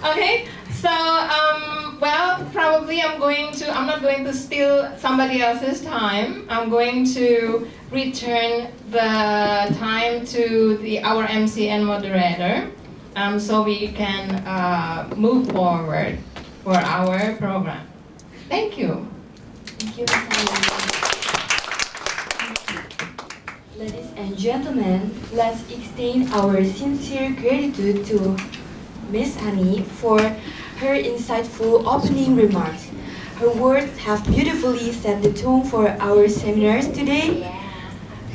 Okay, so well, probably I'm not going to steal somebody else's time. I'm going to return the time to our MC and moderator, so we can move forward for our program. Thank you. Thank you. Ladies and gentlemen, let's extend our sincere gratitude to Ms. Hani for her insightful opening remarks. Her words have beautifully set the tone for our seminars today.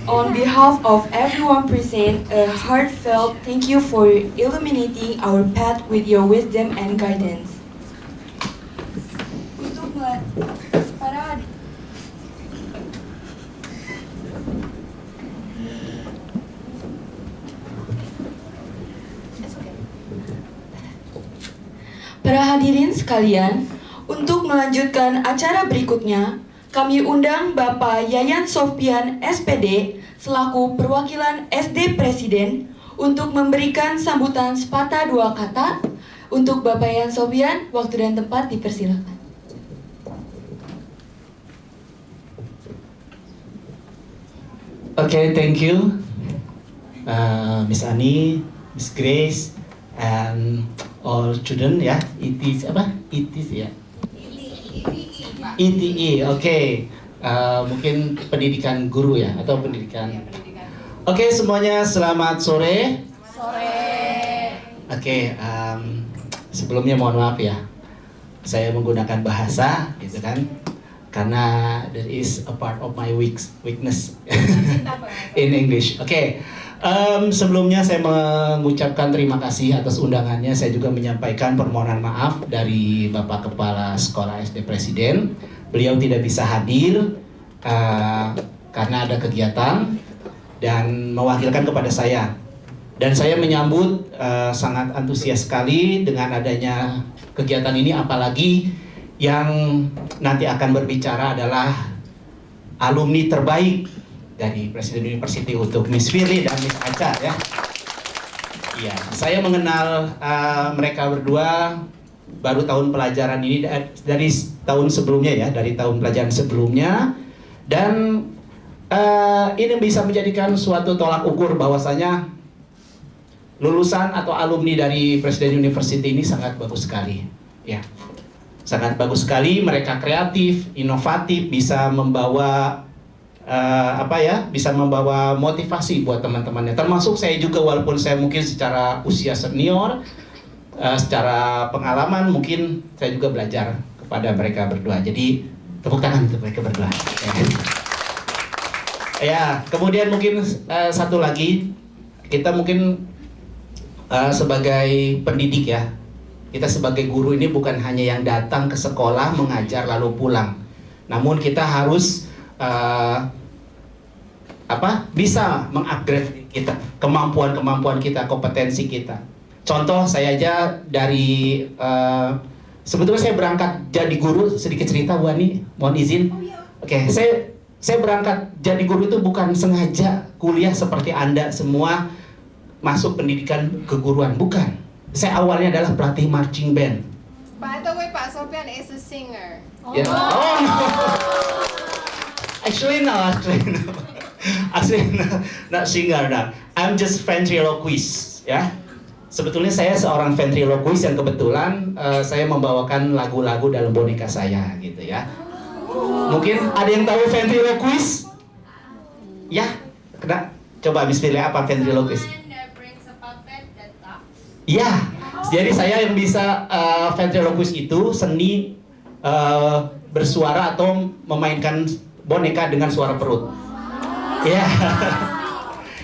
On behalf of everyone present, a heartfelt thank you for illuminating our path with your wisdom and guidance. Untuk para Para hadirin sekalian, untuk melanjutkan acara berikutnya, kami undang Bapak Yayan Sofyan SPD selaku perwakilan SD Presiden untuk memberikan sambutan sepatah dua kata. Untuk Bapak Yayan Sofyan, waktu dan tempat dipersilakan. Okay, thank you, Miss Ani, Miss Grace, and all children ya. Itis apa? Itis ya. ITE, oke. Mungkin pendidikan guru ya atau pendidikan. Oke, semuanya selamat sore. Oke, sebelumnya mohon maaf ya. Saya menggunakan bahasa gitu kan. Karena there is a part of my weakness in English. Oke. Sebelumnya saya mengucapkan terima kasih atas undangannya. Saya juga menyampaikan permohonan maaf dari Bapak Kepala Sekolah SD Presiden. Beliau tidak bisa hadir karena ada kegiatan dan mewakilkan kepada saya. Dan saya menyambut sangat antusias sekali dengan adanya kegiatan ini, apalagi yang nanti akan berbicara adalah alumni terbaik dari Presiden University untuk Miss Firly dan Miss Acha ya. Iya, saya mengenal mereka berdua baru tahun pelajaran ini dari tahun sebelumnya ya, dari tahun pelajaran sebelumnya, dan ini bisa menjadikan suatu tolak ukur bahwasanya lulusan atau alumni dari Presiden University ini sangat bagus sekali ya. Sangat bagus sekali, mereka kreatif, inovatif, bisa membawa bisa membawa motivasi buat teman-temannya. Termasuk saya juga, walaupun saya mungkin secara usia senior, secara pengalaman mungkin saya juga belajar kepada mereka berdua. Jadi tepuk tangan untuk mereka berdua. Ya, kemudian mungkin satu lagi, kita mungkin sebagai pendidik ya, kita sebagai guru ini bukan hanya yang datang ke sekolah mengajar lalu pulang, namun kita harus bisa mengupgrade kita, kemampuan kita, kompetensi kita. Contoh saya aja dari sebetulnya saya berangkat jadi guru, sedikit cerita Bu Ani, mohon izin. Oke, saya berangkat jadi guru itu bukan sengaja kuliah seperti Anda semua masuk pendidikan keguruan, bukan. Saya awalnya adalah pelatih marching band. By the way, Pak Sofyan is a singer. Yeah. Oh no. Actually no. Actually not singer. No. I'm just ventriloquist ya. Sebetulnya saya seorang ventriloquist yang kebetulan saya membawakan lagu-lagu dalam boneka saya gitu ya. Mungkin ada yang tahu ventriloquist? Ya, coba Miss Firly, apa ventriloquist? Ya, jadi saya yang bisa ventriloquist itu seni bersuara atau memainkan boneka dengan suara perut. Ya,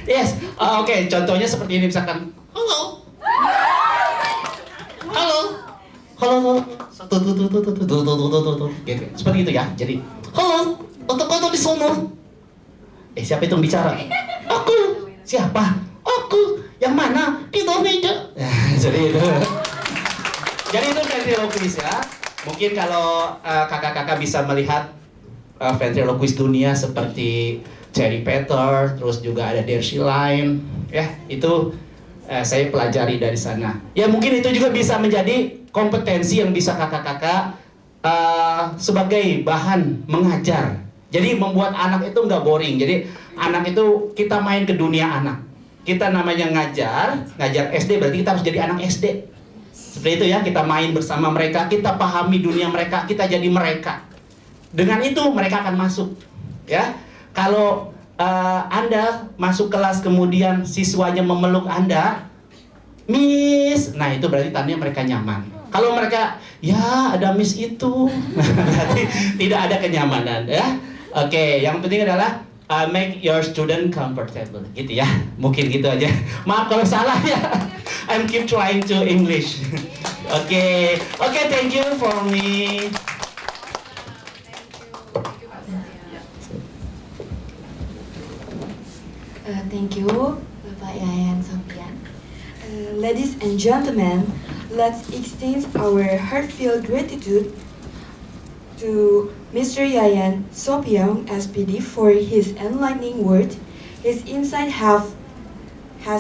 yes, oke. Contohnya seperti ini, misalkan, halo, seperti itu ya. Jadi, halo, untuk di sono. Siapa itu yang bicara? Aku. Siapa? Aku. Yang mana? Itu meja. Jadi itu. Jadi itu ventriloquist ya. Mungkin kalau kakak-kakak bisa melihat ventriloquist dunia seperti Cherry Peter, terus juga ada Dercy Line, ya itu saya pelajari dari sana. Ya mungkin itu juga bisa menjadi kompetensi yang bisa kakak-kakak sebagai bahan mengajar. Jadi membuat anak itu nggak boring. Jadi anak itu kita main ke dunia anak. Kita namanya ngajar SD berarti kita harus jadi anak SD. Seperti itu ya, kita main bersama mereka, kita pahami dunia mereka, kita jadi mereka. Dengan itu mereka akan masuk. Ya, kalau Anda masuk kelas kemudian siswanya memeluk Anda, Miss, nah itu berarti tandanya mereka nyaman. Kalau mereka, ya ada Miss itu, berarti tidak ada kenyamanan ya. Oke, yang penting adalah make your student comfortable, gitu ya. Mungkin gitu aja. Maaf kalau salah ya. I'm keep trying to English. Oke, thank you for me. Thank you, Bapak Yayan Sofyan. Ladies and gentlemen, let's extend our heartfelt gratitude to Mr. Yayan Sofyan, SPD, for his enlightening words. His insight has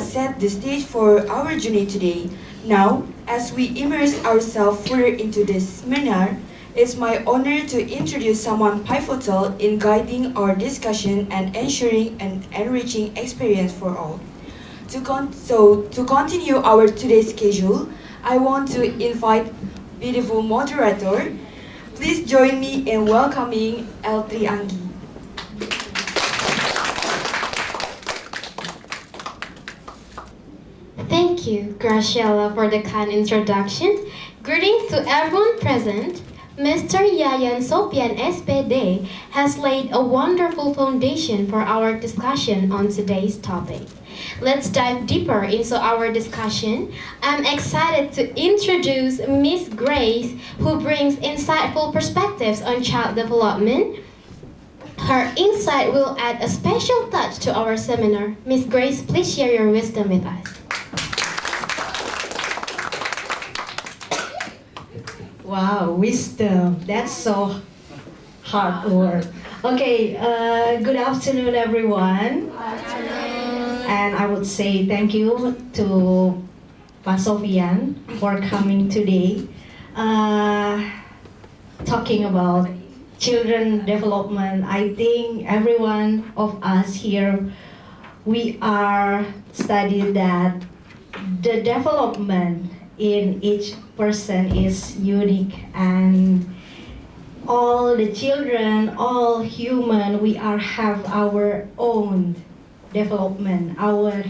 set the stage for our journey today. Now, as we immerse ourselves further into this seminar, it's my honor to introduce someone pivotal in guiding our discussion and ensuring an enriching experience for all. To continue our today's schedule, I want to invite beautiful moderator. Please join me in welcoming L3 Anggi. Thank you, Graciela, for the kind introduction. Greetings to everyone present. Mr. Yayan Sofyan SPD has laid a wonderful foundation for our discussion on today's topic. Let's dive deeper into our discussion. I'm excited to introduce Miss Grace, who brings insightful perspectives on child development. Her insight will add a special touch to our seminar. Miss Grace, please share your wisdom with us. Wow, wisdom. That's so hard word. Okay, good afternoon, everyone. And I would say thank you to Pak Sofyan for coming today, talking about children development. I think every one of us here, we are studying that the development in each person is unique, and all the children, all human, we have our own development, our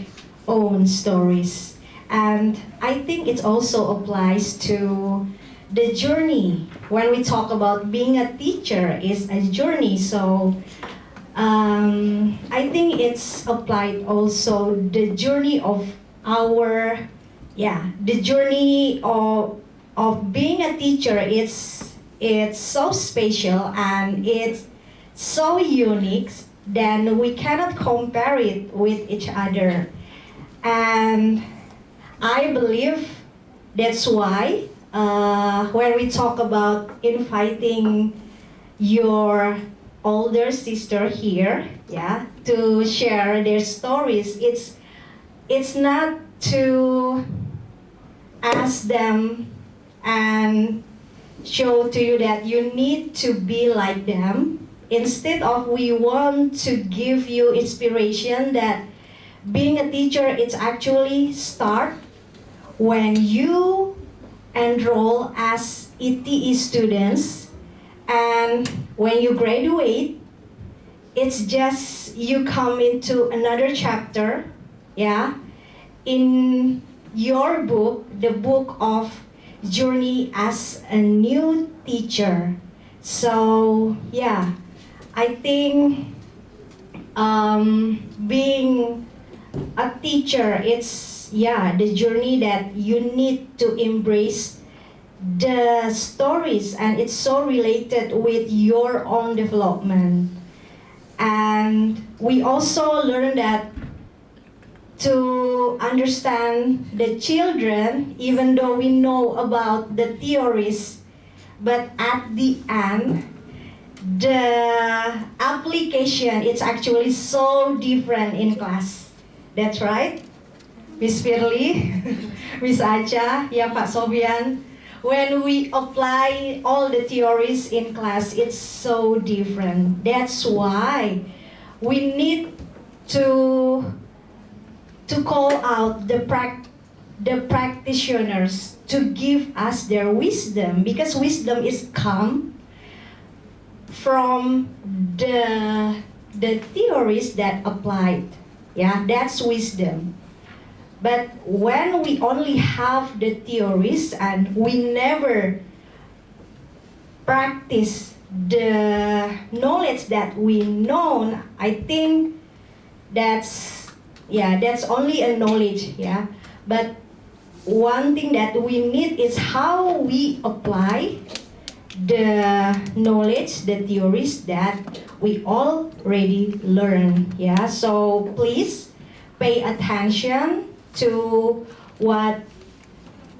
own stories. And I think it also applies to the journey. When we talk about being a teacher, is a journey. So I think it's applied also the journey of our, the journey of being a teacher. It's so special and it's so unique. Then we cannot compare it with each other. And I believe that's why when we talk about inviting your older sister here, to share their stories, it's not to ask them and show to you that you need to be like them. Instead of, we want to give you inspiration that being a teacher, it's actually start when you enroll as ETE students, and when you graduate, it's just you come into another chapter, in your book, the book of journey as a new teacher. So I think being a teacher, it's the journey that you need to embrace the stories, and it's so related with your own development. And we also learn that to understand the children, even though we know about the theories, but at the end, the application, it's actually so different in class. That's right? Miss Firly, Miss Acha, yeah, Pak Sofyan. When we apply all the theories in class, it's so different. That's why we need to call out the practitioners to give us their wisdom, because wisdom is come from the theories that applied. Yeah, that's wisdom. But when we only have the theories and we never practice the knowledge that we know, I think that's only a knowledge, yeah. But one thing that we need is how we apply the knowledge, the theories that we already learn, yeah. So please pay attention to what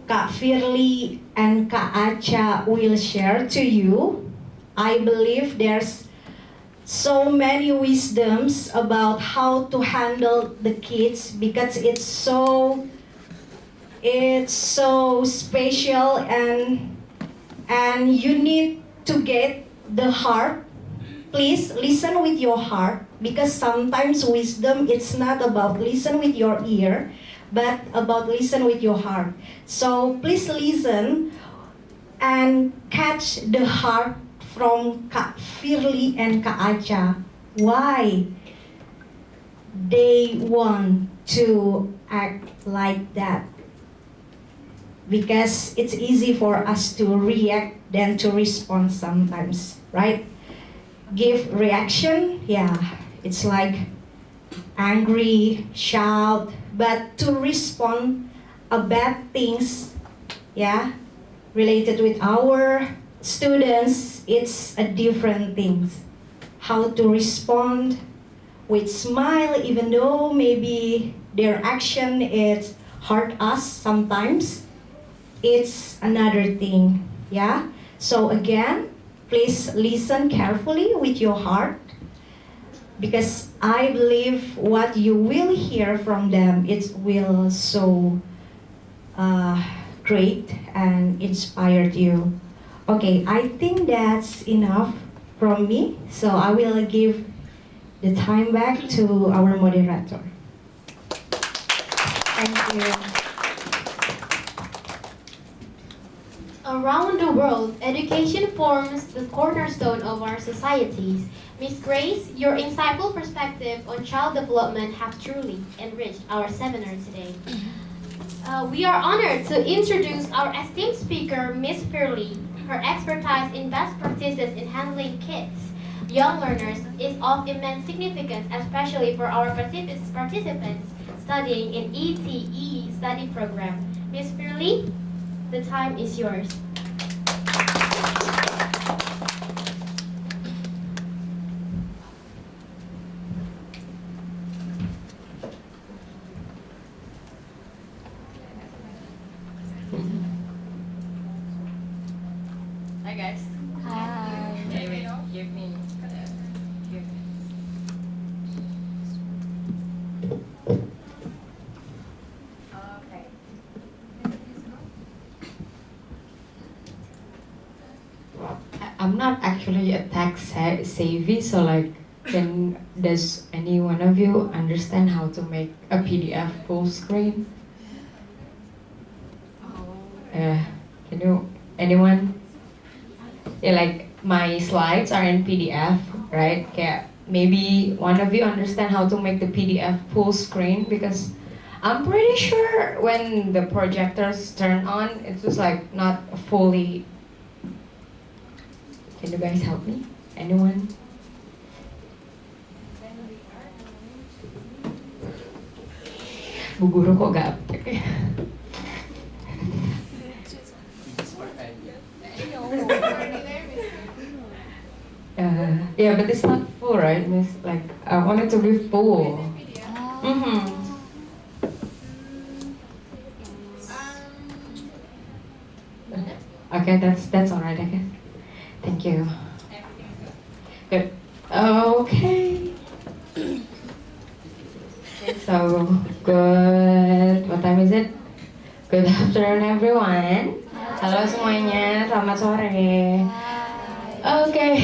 Kak Firly and Kak Acha will share to you. I believe there's so many wisdoms about how to handle the kids, because it's so special, and you need to get the heart. Please listen with your heart, because sometimes wisdom, it's not about listen with your ear, but about listen with your heart. So please listen and catch the heart from Kak Firly and Kak Acha. Why they want to act like that? Because it's easy for us to react than to respond sometimes, right? Give reaction, yeah, it's like angry, shout, but to respond a bad things, yeah, related with our students, it's a different thing. How to respond with smile, even though maybe their action it hurt us sometimes, it's another thing, yeah. So again, please listen carefully with your heart, because I believe what you will hear from them, it will so great and inspired you. Okay, I think that's enough from me, so I will give the time back to our moderator. Thank you. Around the world, education forms the cornerstone of our societies. Miss Grace, your insightful perspective on child development have truly enriched our seminar today. We are honored to introduce our esteemed speaker, Miss Firly. Her expertise in best practices in handling kids, young learners, is of immense significance, especially for our participants studying in ETE study program. Miss Firly, the time is yours. Hi guys. Hi. Anyway, give me. Okay. I'm not actually a tech savvy, so like, does any one of you understand how to make a PDF full screen? Can you, anyone? Yeah, like my slides are in PDF, right? Okay, maybe one of you understand how to make the PDF full screen, because I'm pretty sure when the projectors turn on, it's just like not fully. Can you guys help me? Anyone? Bu guru kok gak update? Yeah, but it's not full, right, Miss? Like, I want it to be full. Mm-hmm. Okay, that's all right, I guess. Thank you. Good. Okay. So good. Good afternoon everyone. Halo semuanya, selamat sore. Okay.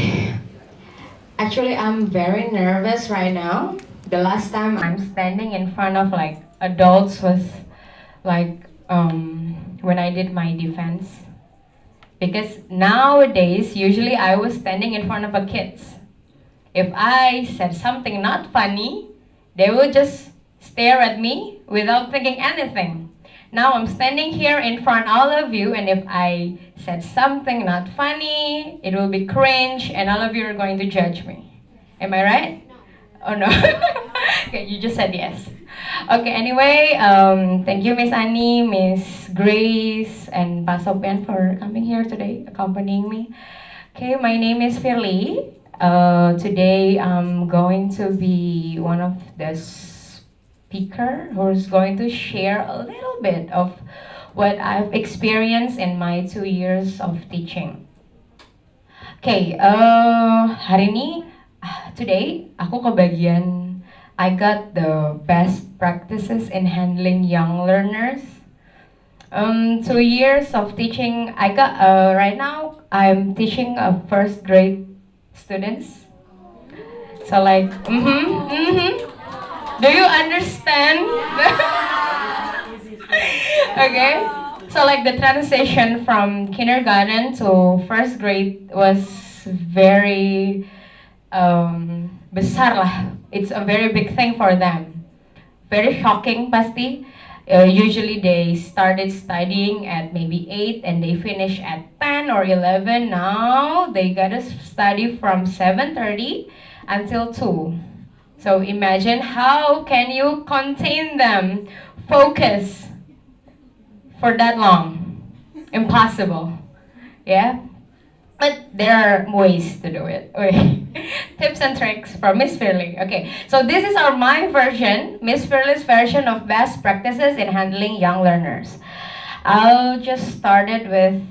Actually, I'm very nervous right now. The last time I'm standing in front of like adults was like when I did my defense. Because nowadays, usually I was standing in front of a kids. If I said something not funny, they would just stare at me without thinking anything. Now I'm standing here in front of all of you, and if I said something not funny, it will be cringe, and all of you are going to judge me. Am I right? Oh no. Okay, you just said yes. Okay, anyway, thank you Miss Annie, Miss Grace, and Pak Sofyan for coming here today, accompanying me. Okay, my name is Firly. Today I'm going to be one of the speaker who's going to share a little bit of what I've experienced in my 2 years of teaching. Okay, hari ini, today aku kebagian I got the best practices in handling young learners. 2 years of teaching, I got right now I'm teaching a first grade students. So like, do you understand? Okay, so like the transition from kindergarten to first grade was very besar lah. It's a very big thing for them. Very shocking pasti. Usually they started studying at maybe 8 and they finish at 10 or 11. Now they gotta study from 7:30 until 2. So imagine how can you contain them, focus for that long? Impossible. Yeah? But there are ways to do it. Okay. Tips and tricks from Miss Firly. Okay, so this is my version, Miss Firly's version of best practices in handling young learners. I'll just start it with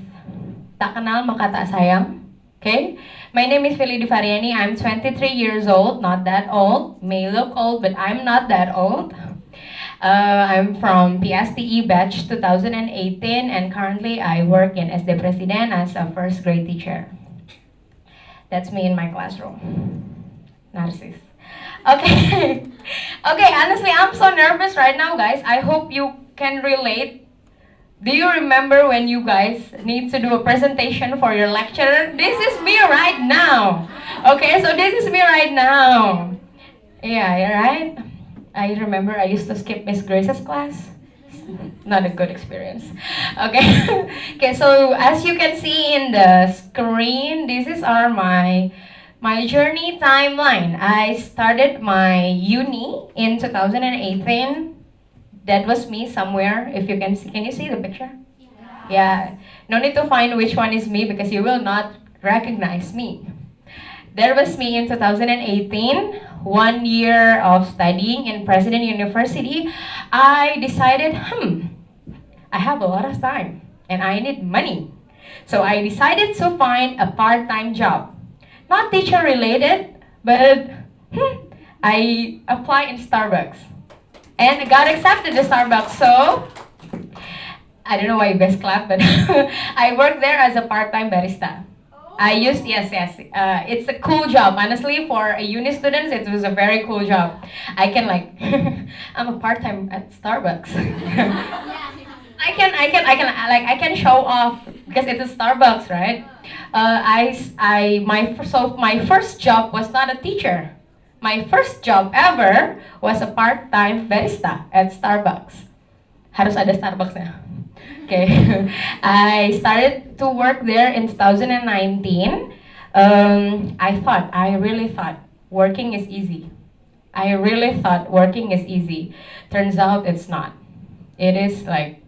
tak kenal maka tak sayang. Okay, my name is Firly Divariani. I'm 23 years old, not that old. May look old, but I'm not that old. I'm from PSTE batch 2018, and currently I work in SD Presiden as a first grade teacher. That's me in my classroom. Narcissist. Okay. Okay, honestly, I'm so nervous right now, guys. I hope you can relate. Do you remember when you guys need to do a presentation for your lecturer? This is me right now. Okay, so this is me right now. Yeah, right? I remember I used to skip Miss Grace's class. Not a good experience. Okay. Okay, so as you can see in the screen, this is my journey timeline. I started my uni in 2018. That was me somewhere. If you can see, can you see the picture? Yeah. No need to find which one is me because you will not recognize me. There was me in 2018, 1 year of studying in President University. I decided, I have a lot of time and I need money. So I decided to find a part-time job. Not teacher related, but I applied in Starbucks. And I got accepted to Starbucks, so I don't know why you guys clap, but I worked there as a part-time barista. Yes. It's a cool job. Honestly, for a uni student, it was a very cool job. I can like, I'm a part-time at Starbucks. I can show off because it's a Starbucks, right? My first job was not a teacher. My first job ever was a part-time barista at Starbucks. Harus ada Starbucksnya. Okay, I started to work there in 2019. I really thought working is easy. I really thought working is easy. Turns out it's not. It is like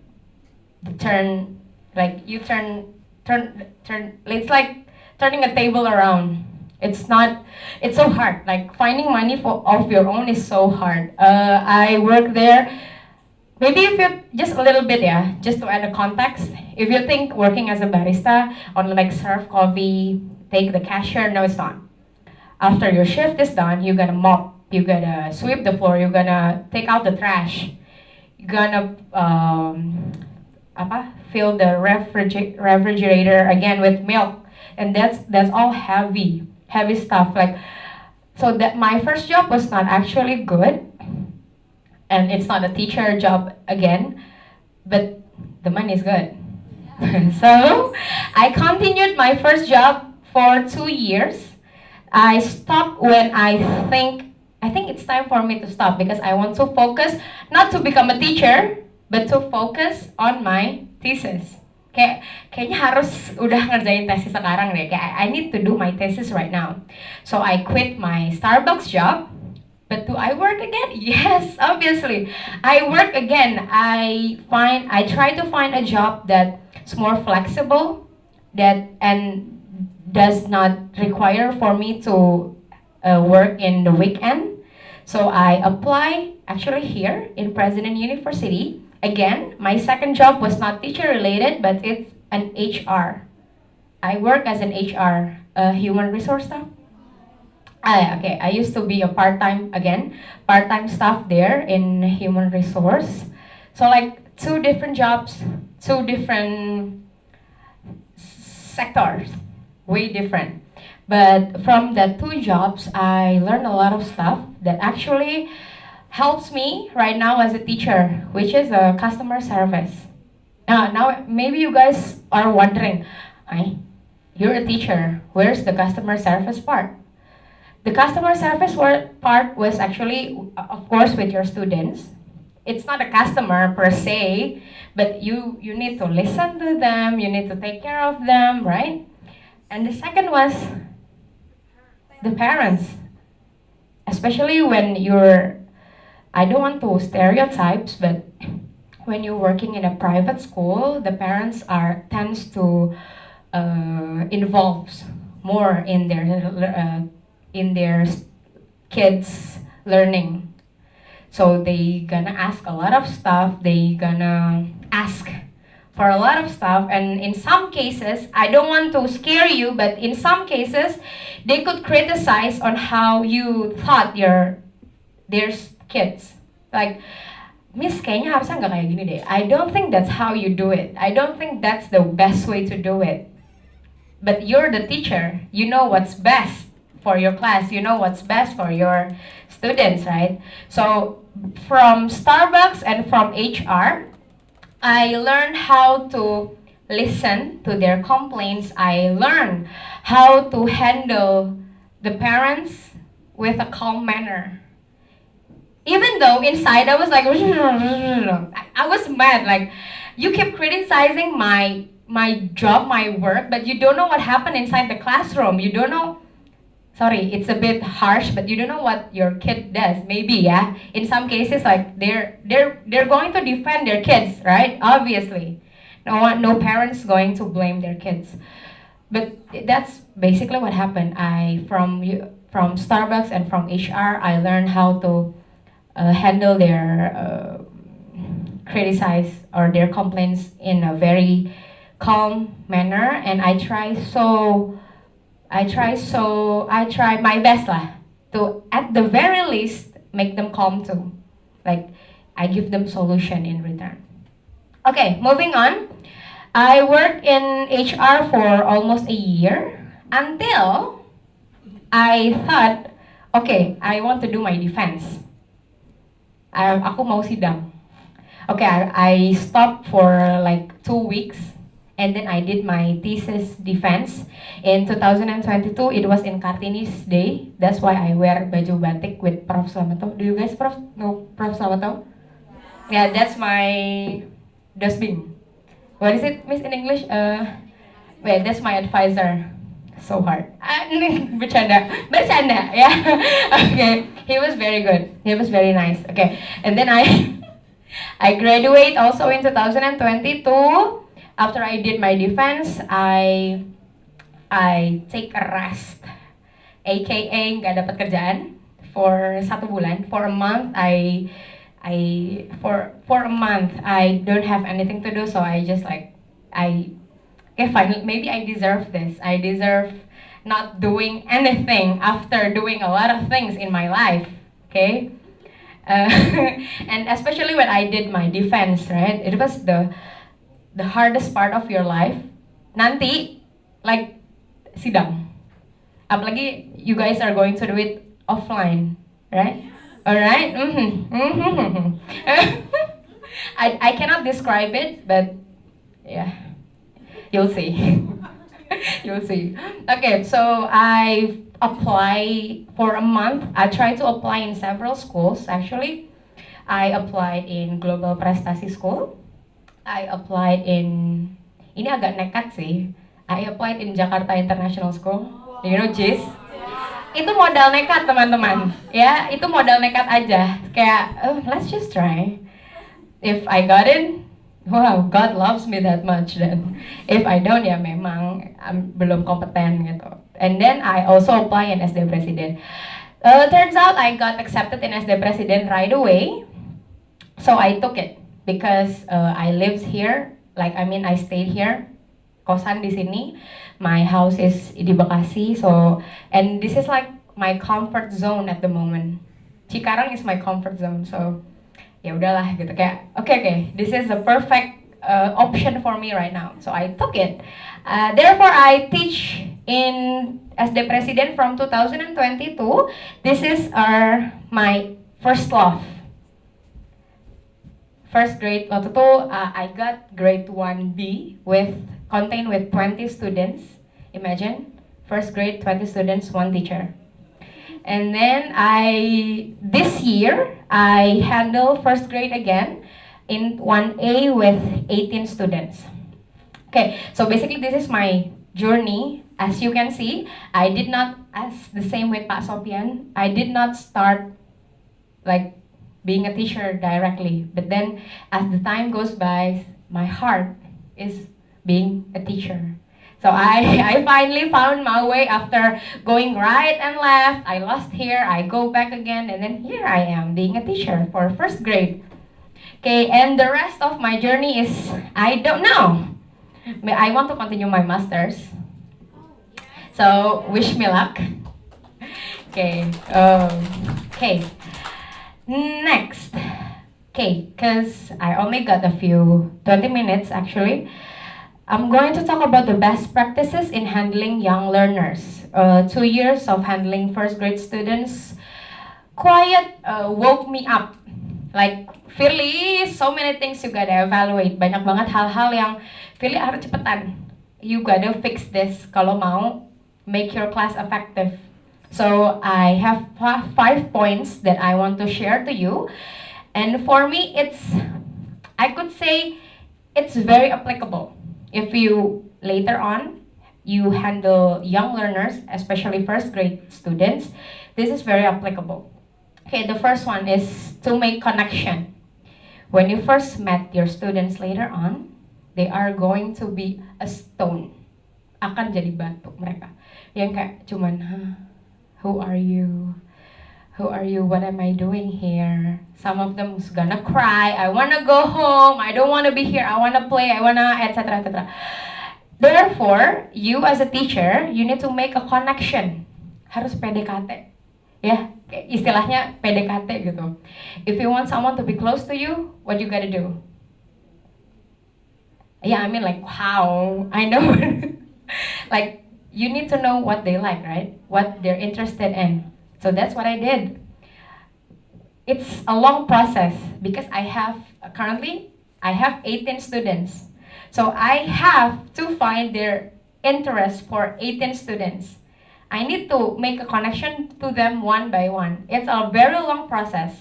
turn. It's like turning a table around. It's not. It's so hard. Like finding money of your own is so hard. I work there. Maybe if you just a little bit, just to add a context. If you think working as a barista, on like serve coffee, take the cashier, no, it's not. After your shift is done, you're gonna mop, you're gonna sweep the floor, you're gonna take out the trash, you're gonna fill the refrigerator again with milk, and that's all heavy stuff. Like, so that my first job was not actually good, and it's not a teacher job again, but the money is good. So I continued my first job for 2 years. I stopped when I think it's time for me to stop because I want to focus not to become a teacher but to focus on my thesis. Kayaknya harus udah ngerjain tesis sekarang deh. Kayak I need to do my thesis right now. So I quit my Starbucks job. But do I work again? Yes, obviously. I work again. I try to find a job that's more flexible and does not require for me to work in the weekend. So I apply actually here in President University. Again, my second job was not teacher related, but it's an HR. I work as an HR, human resource staff. Okay, I used to be a part-time staff there in human resource. So like 2 different jobs, 2 different sectors, way different. But from the 2 jobs, I learned a lot of stuff that actually helps me right now as a teacher, which is a customer service. Now maybe you guys are wondering, you're a teacher, where's the customer service part? The customer service part was actually, of course, with your students. It's not a customer per se, but you need to listen to them, you need to take care of them, right? And the second was the parents. Especially when I don't want to stereotypes, but when you're working in a private school, the parents tends to involve more in their kids' learning. So they gonna ask a lot of stuff, they gonna ask for a lot of stuff, and in some cases, I don't want to scare you, but in some cases, they could criticize on how you taught their kids. Like, Miss, kayaknya harusnya nggak kayak gini deh. I don't think that's how you do it. I don't think that's the best way to do it. But you're the teacher, you know what's best for your class, you know what's best for your students, right? So from Starbucks and from HR, I learned how to listen to their complaints. I learned how to handle the parents with a calm manner. Even though inside I was like, I was mad, like, you keep criticizing my job, my work, but you don't know what happened inside the classroom. You don't know, sorry, it's a bit harsh, but you don't know what your kid does. Maybe, yeah. In some cases, like they're going to defend their kids, right? Obviously, no parents going to blame their kids. But that's basically what happened. From Starbucks and from HR, I learned how to handle their criticize or their complaints in a very calm manner, and I try my best to at the very least make them calm too. Like, I give them solution in return. Okay, moving on. I worked in HR for almost a year until I thought, okay, I want to do my defense. Aku mau sidang. Okay, I stopped for like 2 weeks, and then I did my thesis defense in 2022. It was in Kartini's day. That's why I wear baju batik with Prof. Slamato. Do you guys know Prof. Slamato? Yeah, that's my dustbin. What is it, Miss, in English? Wait, that's my advisor. So hard. Bercanda, yeah. Okay, he was very good. He was very nice. Okay, and then I graduate also in 2022. After I did my defense, I take a rest, aka nggak dapat kerjaan for 1 bulan. For a month, for a month I don't have anything to do, so I just like okay, fine, maybe I deserve this. I deserve not doing anything after doing a lot of things in my life, okay? And especially when I did my defense, right? It was the the hardest part of your life nanti like sidang. Apalagi you guys are going to do it offline, right? Alright? I cannot describe it, but yeah, you'll see. You'll see. Okay, so I apply for a month. I tried to apply in several schools actually. I applied in Global Prestasi School. I applied in, ini agak nekat sih. I applied in Jakarta International School. You know JIS? Itu modal nekat teman-teman. Ya, itu modal nekat aja. Kayak, let's just try. If I got in, wow, God loves me that much then. If I don't, ya memang belum kompeten gitu. And then I also apply in SD Presiden. Turns out I got accepted in SD Presiden right away. So I took it because I lived here. Like I stayed here. Kosan di sini. My house is di Bekasi. So and this is like my comfort zone at the moment. Cikarang is my comfort zone. So ya udahlah gitu kayak okay, this is the perfect option for me right now. So I took it. Therefore I teach in SD Presiden from 2022. This is my first love. First grade waktu itu I got grade 1B contained with 20 students. Imagine first grade 20 students, 1 teacher. And then this year I handle first grade again in 1A with 18 students. Okay, so basically this is my journey. As you can see, I did not, as the same with Pak Sofyan, I did not start like being a teacher directly. But then as the time goes by, my heart is being a teacher. So I finally found my way after going right and left. I lost here, I go back again, and then here I am being a teacher for first grade. Okay, and the rest of my journey is, I don't know. I want to continue my master's. So wish me luck. Okay, okay. Next. Okay, because I only got a few 20 minutes actually. I'm going to talk about the best practices in handling young learners. 2 years of handling first grade students woke me up. Like, Firly, so many things you gotta evaluate. Banyak banget hal-hal yang Firly harus cepetan. You gotta fix this kalau mau make your class effective. So I have 5 points that I want to share to you. And for me, I could say it's very applicable. If you later on you handle young learners, especially first grade students, this is very applicable. Okay, the first one is to make connection. When you first met your students later on, they are going to be a stone. Akan jadi batu mereka. Yang kayak cuman, who are you? Who are you? What am I doing here? Some of them is gonna cry. I wanna go home. I don't wanna be here. I wanna play. I wanna etc. etc. Therefore, you as a teacher, you need to make a connection. Harus PDKT, ya. Istilahnya PDKT gitu. If you want someone to be close to you, what you gotta do? Yeah, I mean like how I know. Like you need to know what they like, right? What they're interested in. So that's what I did. It's a long process because currently I have 18 students. So I have to find their interest for 18 students. I need to make a connection to them one by one. It's a very long process.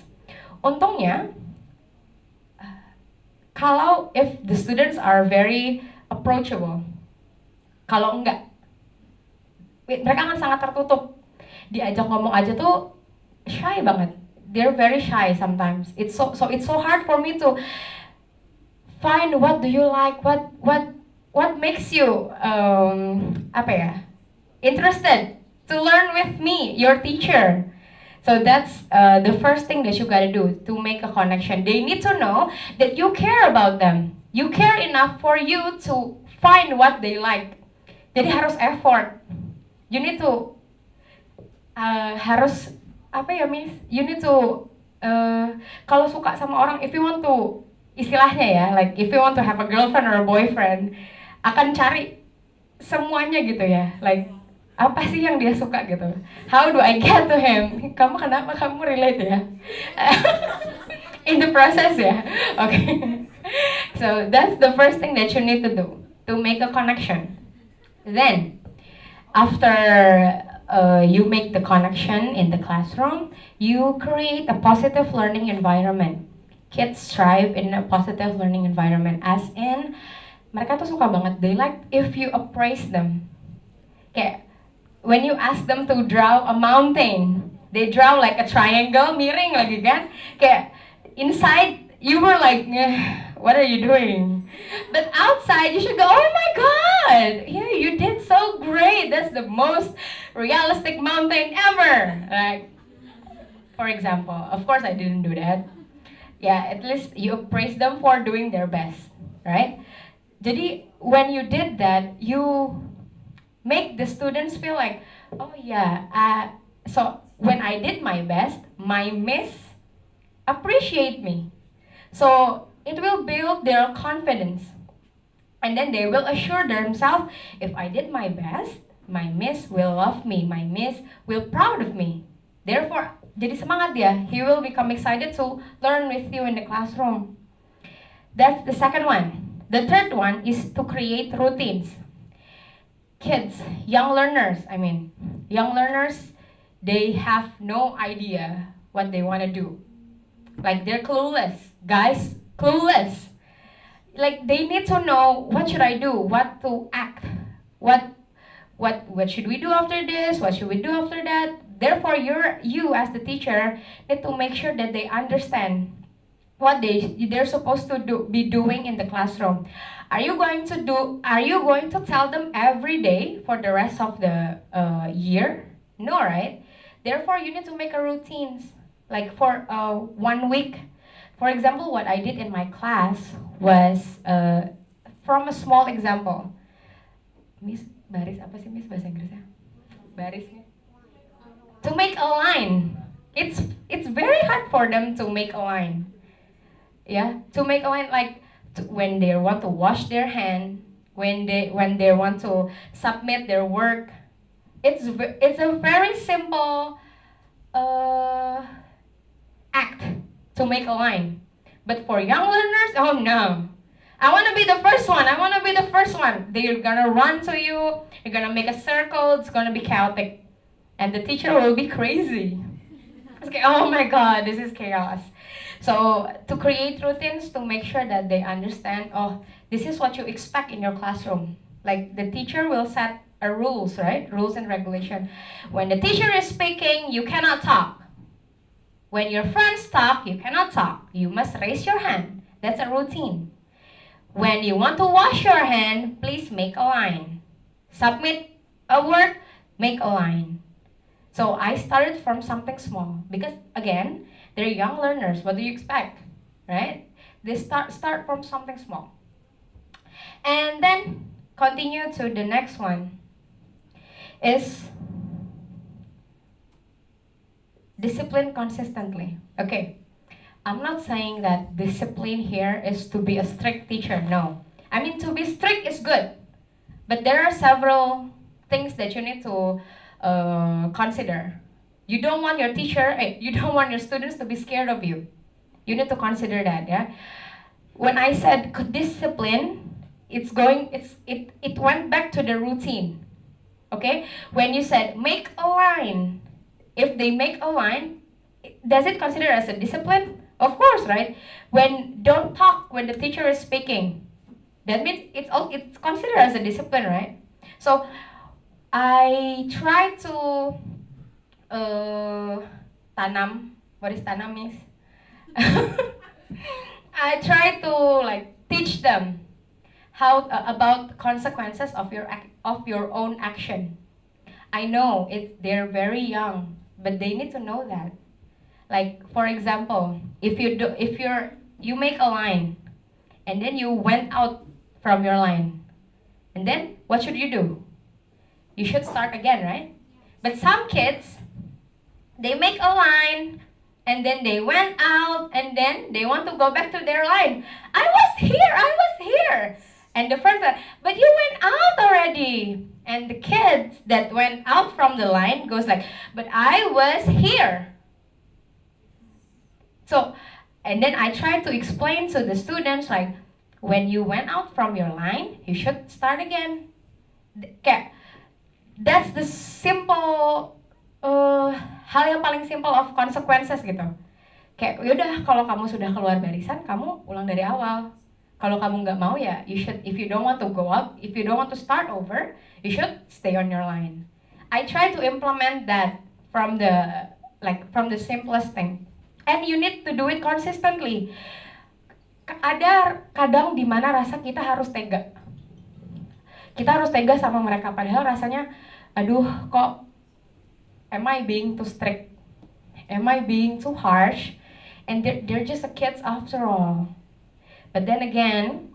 Untungnya, if the students are very approachable, kalau enggak, mereka akan sangat tertutup. Diajak ngomong aja tuh shy banget. They're very shy sometimes. It's so hard for me to find what do you like, what makes you interested to learn with me, your teacher. So that's the first thing that you gotta do to make a connection. They need to know that you care about them. You care enough for you to find what they like. Jadi harus effort. You need to You need to kalau suka sama orang, if you want to istilahnya ya, like if you want to have a girlfriend or a boyfriend, akan cari semuanya gitu ya, like apa sih yang dia suka gitu. How do I get to him? Kamu kenapa kamu relate ya? In the process ya, okay. So that's the first thing that you need to do to make a connection. Then, after you make the connection in the classroom, you create a positive learning environment. Kids thrive in a positive learning environment, as in mereka tuh suka banget. They like if you appraise them. Kayak when you ask them to draw a mountain, they draw like a triangle, miring lagi kan? Kayak inside you were like, what are you doing? But outside you should go, oh my god, yeah, you did so great. That's the most realistic mountain ever. Like, for example, of course I didn't do that. Yeah, at least you praise them for doing their best, right? Jadi when you did that, you make the students feel like, oh yeah, so when I did my best, my miss appreciate me. So it will build their confidence. And then they will assure themselves, if I did my best, my miss will love me, my miss will proud of me. Therefore, jadi semangat dia. He will become excited to learn with you in the classroom. That's the second one. The third one is to create routines. Kids, young learners, they have no idea what they want to do. Like they're clueless. Guys, clueless. Like they need to know, what should I do? What to act? What should we do after this? What should we do after that? Therefore, you as the teacher need to make sure that they understand what they're supposed to be doing in the classroom. Are you going to tell them every day for the rest of the year? No, right? Therefore, you need to make a routines, like for 1 week. For example, what I did in my class was from a small example. Miss, baris apa sih Miss bahasa Inggrisnya? Barisnya. To make a line. It's very hard for them to make a line. Yeah, to make a line, like when they want to wash their hand, when they want to submit their work. It's a very simple act to make a line. But for young learners, oh no. I want to be the first one. They're gonna run to you. You're gonna make a circle. It's gonna be chaotic. And the teacher will be crazy. It's like, oh my god, this is chaos. So to create routines, to make sure that they understand, oh, this is what you expect in your classroom. Like the teacher will set rules, right? Rules and regulation. When the teacher is speaking, you cannot talk. When your friends talk, you cannot talk. You must raise your hand. That's a routine. When you want to wash your hand, please make a line. Submit a work, make a line. So I started from something small because again, they're young learners. What do you expect, right? They start from something small. And then continue to the next one is discipline consistently. Okay, I'm not saying that discipline here is to be a strict teacher. No, I mean to be strict is good, but there are several things that you need to consider. You don't want your students to be scared of you. You need to consider that, yeah. When I said discipline, it went back to the routine. Okay, when you said make a line, if they make a line, does it consider as a discipline? Of course, right? When don't talk when the teacher is speaking, that means it's considered as a discipline, right? So I try to tanam. What is tanam, Miss? I try to like teach them how about consequences of your own action. I know they're very young, but they need to know that. Like for example, if you make a line, and then you went out from your line, and then what should you do? You should start again, right? But some kids, they make a line, and then they went out, and then they want to go back to their line. I was here. And the friend said, but you went out already. And the kids that went out from the line goes like, but I was here. So, and then I try to explain to the students like, when you went out from your line, you should start again. Kayak, that's the simple hal yang paling simple of consequences gitu. Kayak yaudah kalau kamu sudah keluar barisan, kamu ulang dari awal. Kalau kamu nggak mau ya, you should, if you don't want to go up, if you don't want to start over, you should stay on your line. I try to implement that from the simplest thing, and you need to do it consistently. Ada kadang di mana rasa kita harus tega. Kita harus tega sama mereka, padahal rasanya, aduh kok, am I being too strict? Am I being too harsh? And they're just a kids after all. But then again,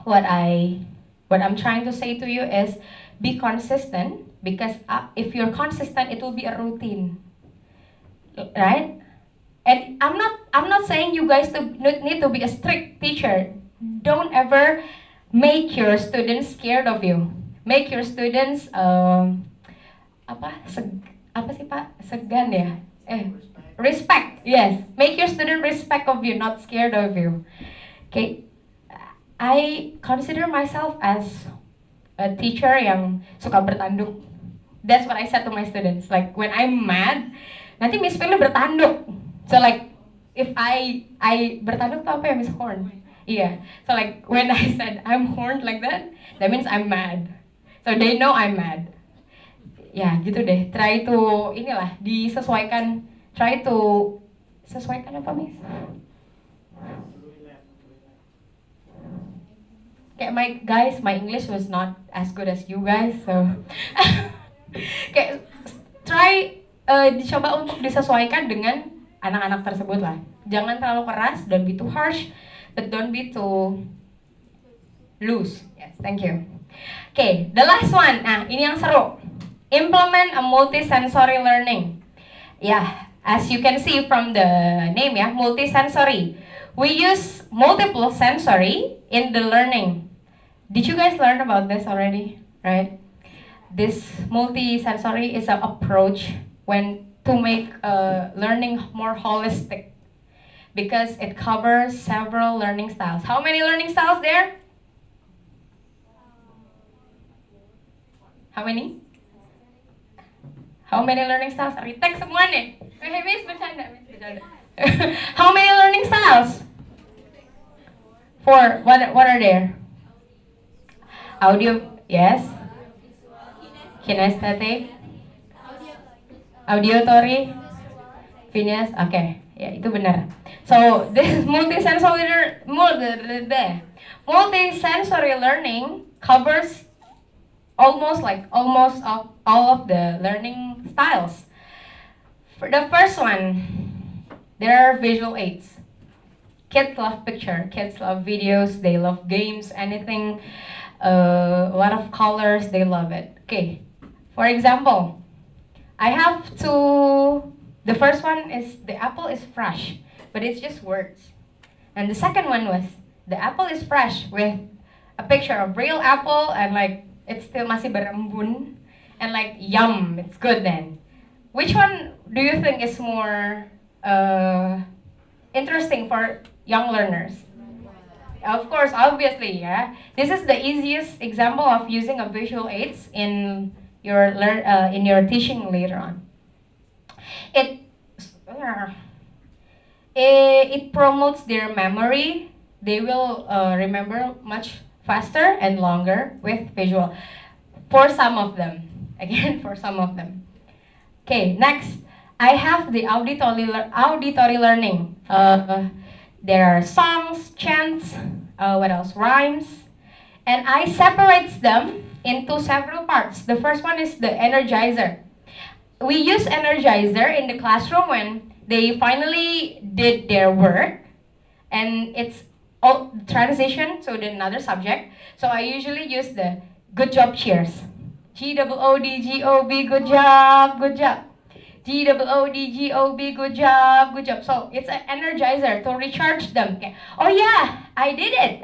what I'm trying to say to you is be consistent, because if you're consistent, it will be a routine, right? And I'm not saying you guys need to be a strict teacher. Don't ever make your students scared of you. Make your students segan ya? Respect. Yes. Make your student respect of you, not scared of you. Okay, I consider myself as a teacher yang suka bertanduk. That's what I said to my students. Like when I'm mad, nanti Miss Philly bertanduk. So like if I bertanduk tuh apa ya, Miss Horn? Iya. So like when I said I'm horned like that means I'm mad. So they know I'm mad. Ya gitu deh. Try to inilah disesuaikan. Try to sesuaikan apa, Miss? Kayak my English was not as good as you guys, so kayak dicoba untuk disesuaikan dengan anak-anak tersebut lah. Jangan terlalu keras, don't be too harsh, but don't be too loose. Yes, thank you. Okay, the last one. Nah, ini yang seru. Implement a multisensory learning. Yeah, as you can see from the name ya, multisensory. We use multiple sensory in the learning. Did you guys learn about this already? Right? This multisensory is an approach to make learning more holistic, because it covers several learning styles. How many learning styles there? How many? How many learning styles? Retake semua nih. Miss bercanda. How many learning styles? 4. What are there? Audio, yes. Kinesthetic. Auditory. Phineas, okay. Ya, itu benar. So, this multisensory learning covers almost all of the learning styles. For the first one, there are visual aids. Kids love picture, kids love videos, they love games, anything, a lot of colors, they love it. Okay, for example, the first one is the apple is fresh, but it's just words. And the second one was, the apple is fresh with a picture of real apple and like, it's still masih berembun, and like, yum, it's good then. Which one do you think is more interesting for young learners? Of course, obviously, yeah. This is the easiest example of using a visual aids in your teaching later on. It promotes their memory. They will remember much faster and longer with visual. For some of them, again, for some of them. Okay, next, I have the auditory learning. There are songs, chants, what else? Rhymes. And I separate them into several parts. The first one is the energizer. We use energizer in the classroom when they finally did their work, and it's transition to another subject. So I usually use the good job cheers. GOODGOB, good job, good job. GOODGOB, good job, good job. So it's an energizer to recharge them. Okay. Oh yeah, I did it.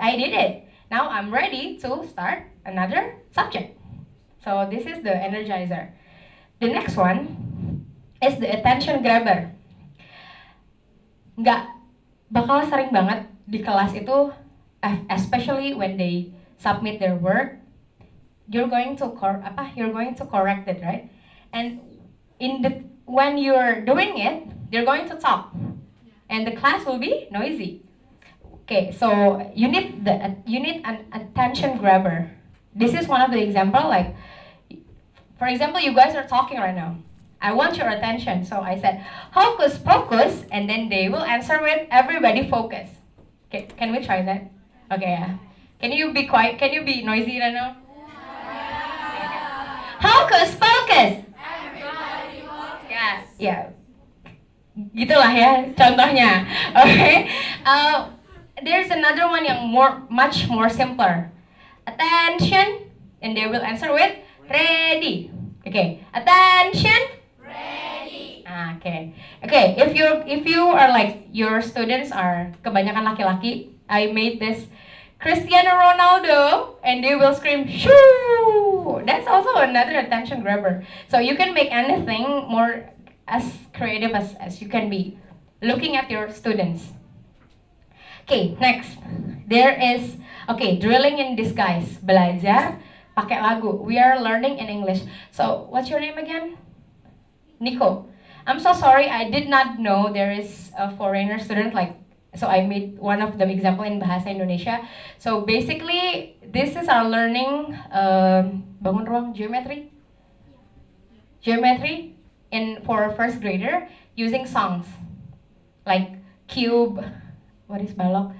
Now I'm ready to start another subject. So this is the energizer. The next one is the attention grabber. Nggak bakal sering banget di kelas itu, especially when they submit their work, you're going to correct it, right? And when you're doing it, they're going to talk, and the class will be noisy. Okay, so you need an attention grabber. This is one of the example. Like, for example, you guys are talking right now. I want your attention, so I said hocus pocus, and then they will answer with everybody focus. Okay, can we try that? Okay, yeah. Can you be quiet? Can you be noisy right now? Hocus pocus. Ya, gitulah ya contohnya. Okay. There's another one yang much more simpler. Attention, and they will answer with ready. Okay. Attention. Ready. Okay. Okay. If you are like your students are kebanyakan laki-laki, I made this Cristiano Ronaldo, and they will scream shoo. That's also another attention grabber. So you can make anything more as creative as you can be, looking at your students. Okay, next. There is, drilling in disguise. Belajar pakai lagu. We are learning in English. So, what's your name again? Nico. I'm so sorry, I did not know there is a foreigner student so I made one of the example in Bahasa Indonesia. So basically, this is our learning bangun ruang geometry. Geometry for first grader using songs like cube. What is balok?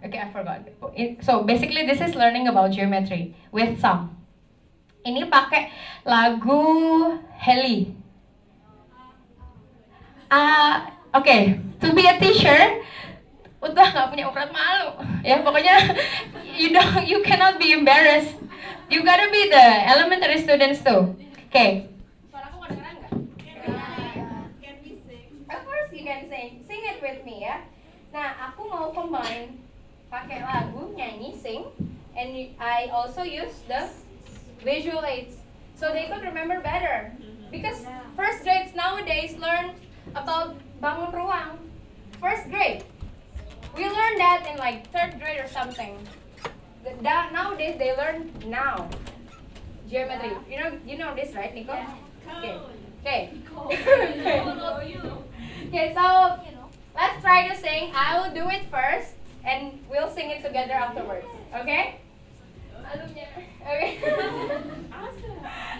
Okay, I forgot. So basically, this is learning about geometry with song. Ini pakai lagu Heli. To be a teacher, udah nggak punya urat malu. Ya pokoknya you cannot be embarrassed. You gotta be the elementary students too. Okay. Suaraku kedengeran nggak? Can we sing? Of course you can sing. Sing it with me ya. Nah, aku mau combine pakai lagu, nyanyi, sing, and I also use the visual aids so they could remember better. Because first grades nowadays learn about bangun ruang. First grade. We learned that in like third grade or something. Nowadays they learn now. Geometry. You know this, right, Nico? Okay. Okay, so let's try to sing. I will do it first and we'll sing it together afterwards. Okay? Okay.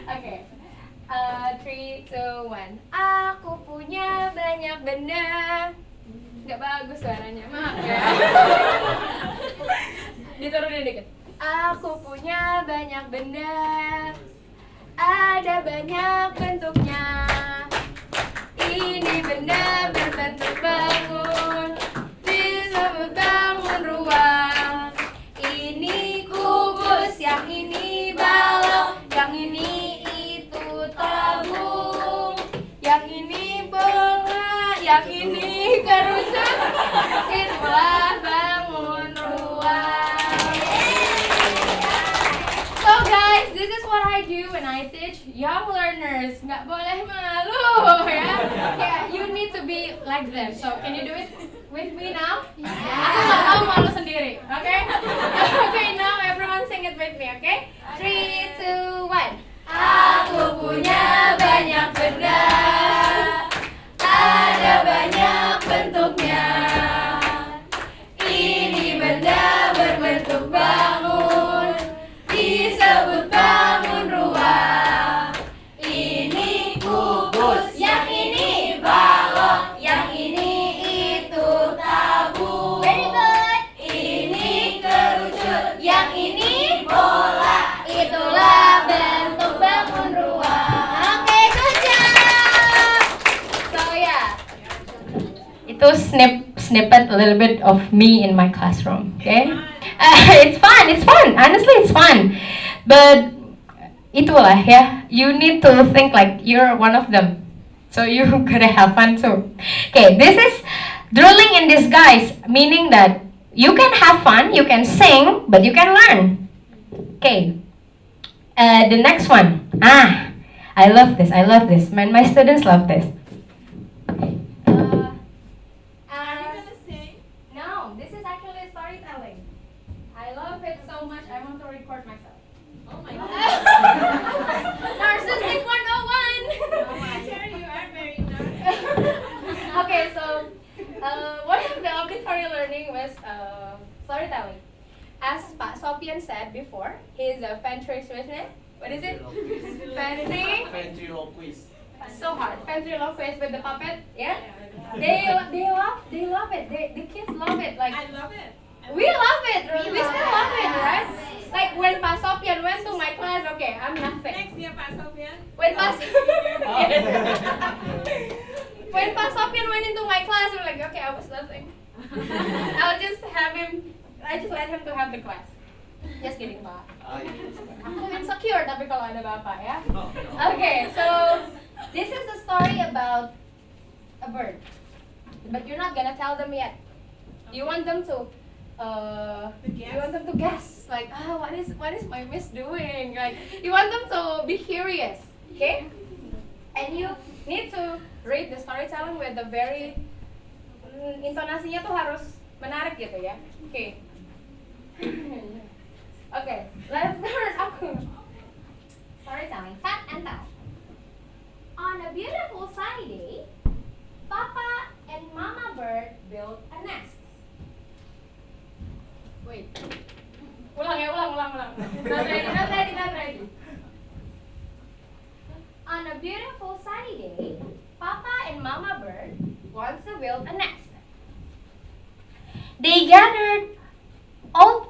Okay. 3, 2, 1. Aku punya banyak benda. Gak bagus suaranya, maaf ya. Diturunin dikit. Aku punya banyak benda. Ada banyak bentuknya. Ini benda berbentuk bangun. Disebut bangun ruang. Ini kubus, yang ini balok, yang ini tabung, yang ini bola, yang ini kerucut, itulah bangun ruang. So guys, this is what I do when I teach young learners. Nggak boleh malu ya. Yeah, you need to be like them. So can you do it with me now? Aku nggak mau malu sendiri, okay? Okay, now everyone sing it with me, okay? 3, 2, 1. Aku punya banyak benda, ada banyak bentuknya. Ini benda berbentuk bangun, disebut bangun ruang. Ini kubus, yang ini balok, yang ini itu tabung. Very good. Ini kerucut, yang ini bola, itulah bentuk bangun ruang. Okay, good job. So yeah. Itu snippet a little bit of me in my classroom. Okay. It's fun. Honestly, it's fun. But itulah ya, you need to think like you're one of them. So you gotta have fun too. Okay, this is drooling in disguise, meaning that you can have fun, you can sing, but you can learn. Okay, the next one. I love this. I love this. My students love this. Are you gonna sing? No, this is actually storytelling. I love it so much. I want to record myself. Oh my god. Narcissistic 101. Oh my god, you are very nice. Okay, so one of the auditory learning was storytelling. As Pak Sofyan said before, he is a ventriloquist. What is it? Ventriloquist. So hard. Ventriloquist with the puppet. Yeah. They love it. The kids love it. Like I love it. we love it. We still love it, right? Like when Pak Sofyan went to my class. Okay, I'm nothing. Next year, Pak Sofyan. When Pak when Pak Sofyan went into my class, I'm like, okay, I was nothing. I'll just have him. I just let him to have the class. Just kidding, Pak. Aku insecure tapi kalau ada Bapak ya. Okay, so this is a story about a bird. But you're not gonna tell them yet. You want them to guess like, what is my miss doing? Like you want them to be curious, okay? And you need to read the storytelling with a very intonasinya tuh harus menarik gitu ya. Okay. Okay, let's start aku. Storytelling, Cat and Tell. On a beautiful sunny day, Papa and Mama Bird built a nest. Wait. Ulang. Not ready. On a beautiful sunny day, Papa and Mama Bird wants to build a nest. They gathered old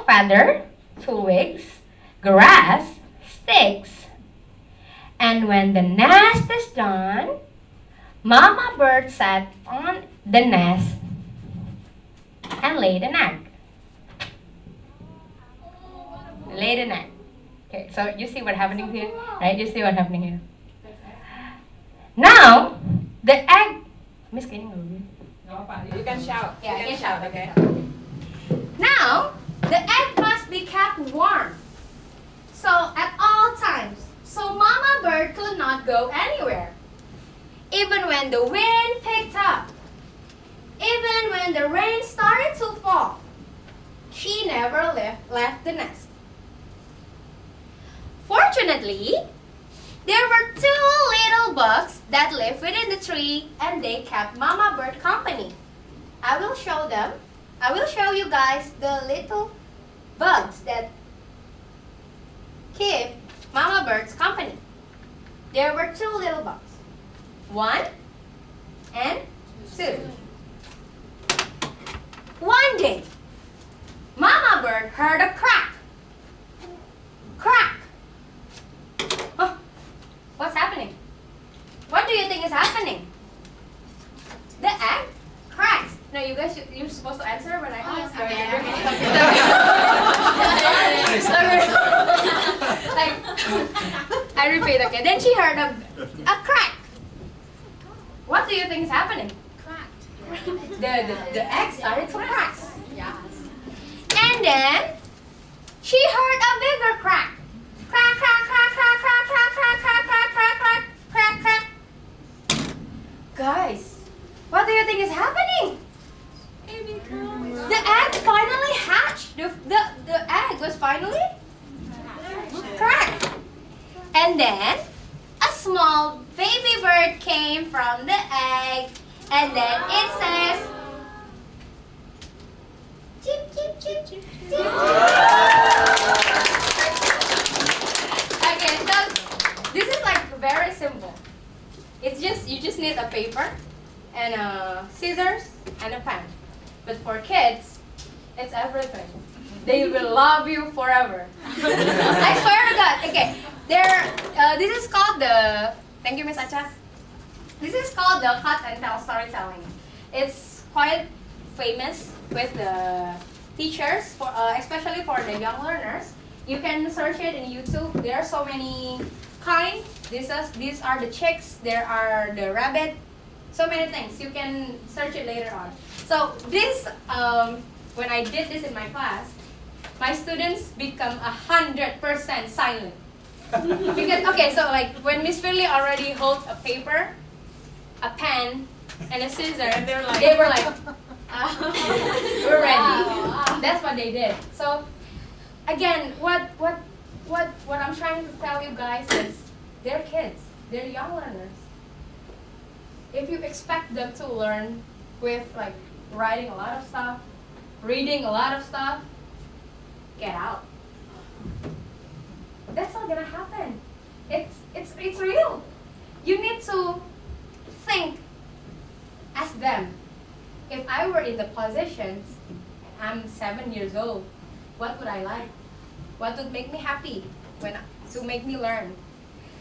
feather, twigs, grass, sticks. And when the nest is done, Mama Bird sat on the nest and laid an egg. Laid an egg. Okay, so you see what happening here, right? You see what happening here. Now, the egg. Miss Kenny, You can shout. Yeah, you can shout. Okay. Now, the egg must be kept warm. So at all times. So Mama Bird could not go anywhere. Even when the wind picked up. Even when the rain started to fall. She never left the nest. Fortunately, there were 2 little bugs that lived within the tree and they kept Mama Bird company. I will show you guys the little bugs that keep Mama Bird's company. There were 2 little bugs. 1 and 2. One day, Mama Bird heard a crack. Crack. Oh, what's happening? What do you think is happening? The egg cracks. No, you guys, you're supposed to answer when I ask. Like, I repeat, okay. Then she heard a crack. What do you think is happening? The egg started to crack. Yes. And then she heard a bigger crack. Crack, crack, crack, crack, crack, crack, crack, crack, crack, crack, crack, crack, crack. Guys, what do you think is happening? The egg finally hatched. The egg was finally cracked. And then a small baby bird came from the egg. And then it says, chip, chip, chip, chip, chip. Okay, so this is like very simple. It's just, you just need a paper and scissors and a pen. But for kids, it's everything. They will love you forever. I swear to God. Okay, this is called the, thank you Miss Acha. This is called the cut and tell storytelling. It's quite famous with the teachers, especially for the young learners. You can search it in YouTube. There are so many kind. These are the chicks. There are the rabbit. So many things. You can search it later on. So this, when I did this in my class, my students become 100% silent. Because okay, so like when Miss Finley already holds a paper, a pen, and a scissor, and they were like, we're ready. That's what they did. So again, what I'm trying to tell you guys is, they're kids, they're young learners. If you expect them to learn with like writing a lot of stuff, reading a lot of stuff, get out. That's not gonna happen. It's real. You need to think as them. If I were in the positions, I'm 7 years old, what would I like? What would make me happy to make me learn?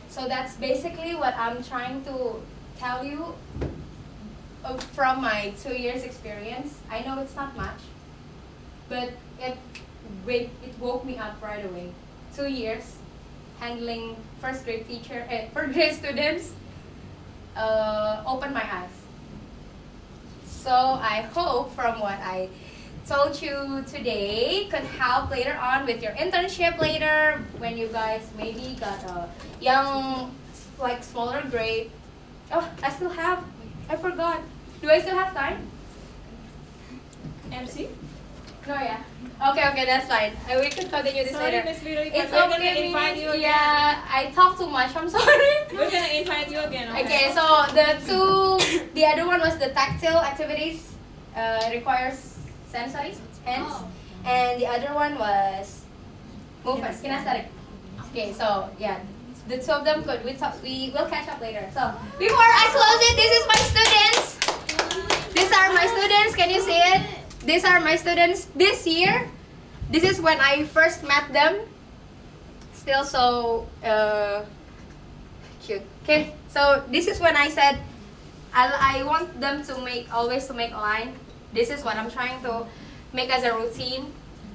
So that's basically what I'm trying to tell you from my 2 years experience. I know it's not much, but it woke me up right away. 2 years handling first grade students opened my eyes. So I hope from what I told you today could help later on with your internship later, when you guys maybe got a young, like smaller grade. Oh, I forgot. Do I still have time? MC? No, yeah. Okay, that's fine. We could continue this Sorry, later. Miss Vero, It's we're okay, gonna invite you again. Yeah, I talk too much. I'm sorry. We're gonna invite you again. Okay, so the other one was the tactile activities. Requires sensory, hands, and the other one was movement, kinesthetic. Okay, so yeah, the two of them good. We will catch up later. So before I close it, this is my students. These are my students. Can you see it? These are my students this year. This is when I first met them. Still so cute. Okay, so this is when I said I want them to always make a line. This is what I'm trying to make as a routine.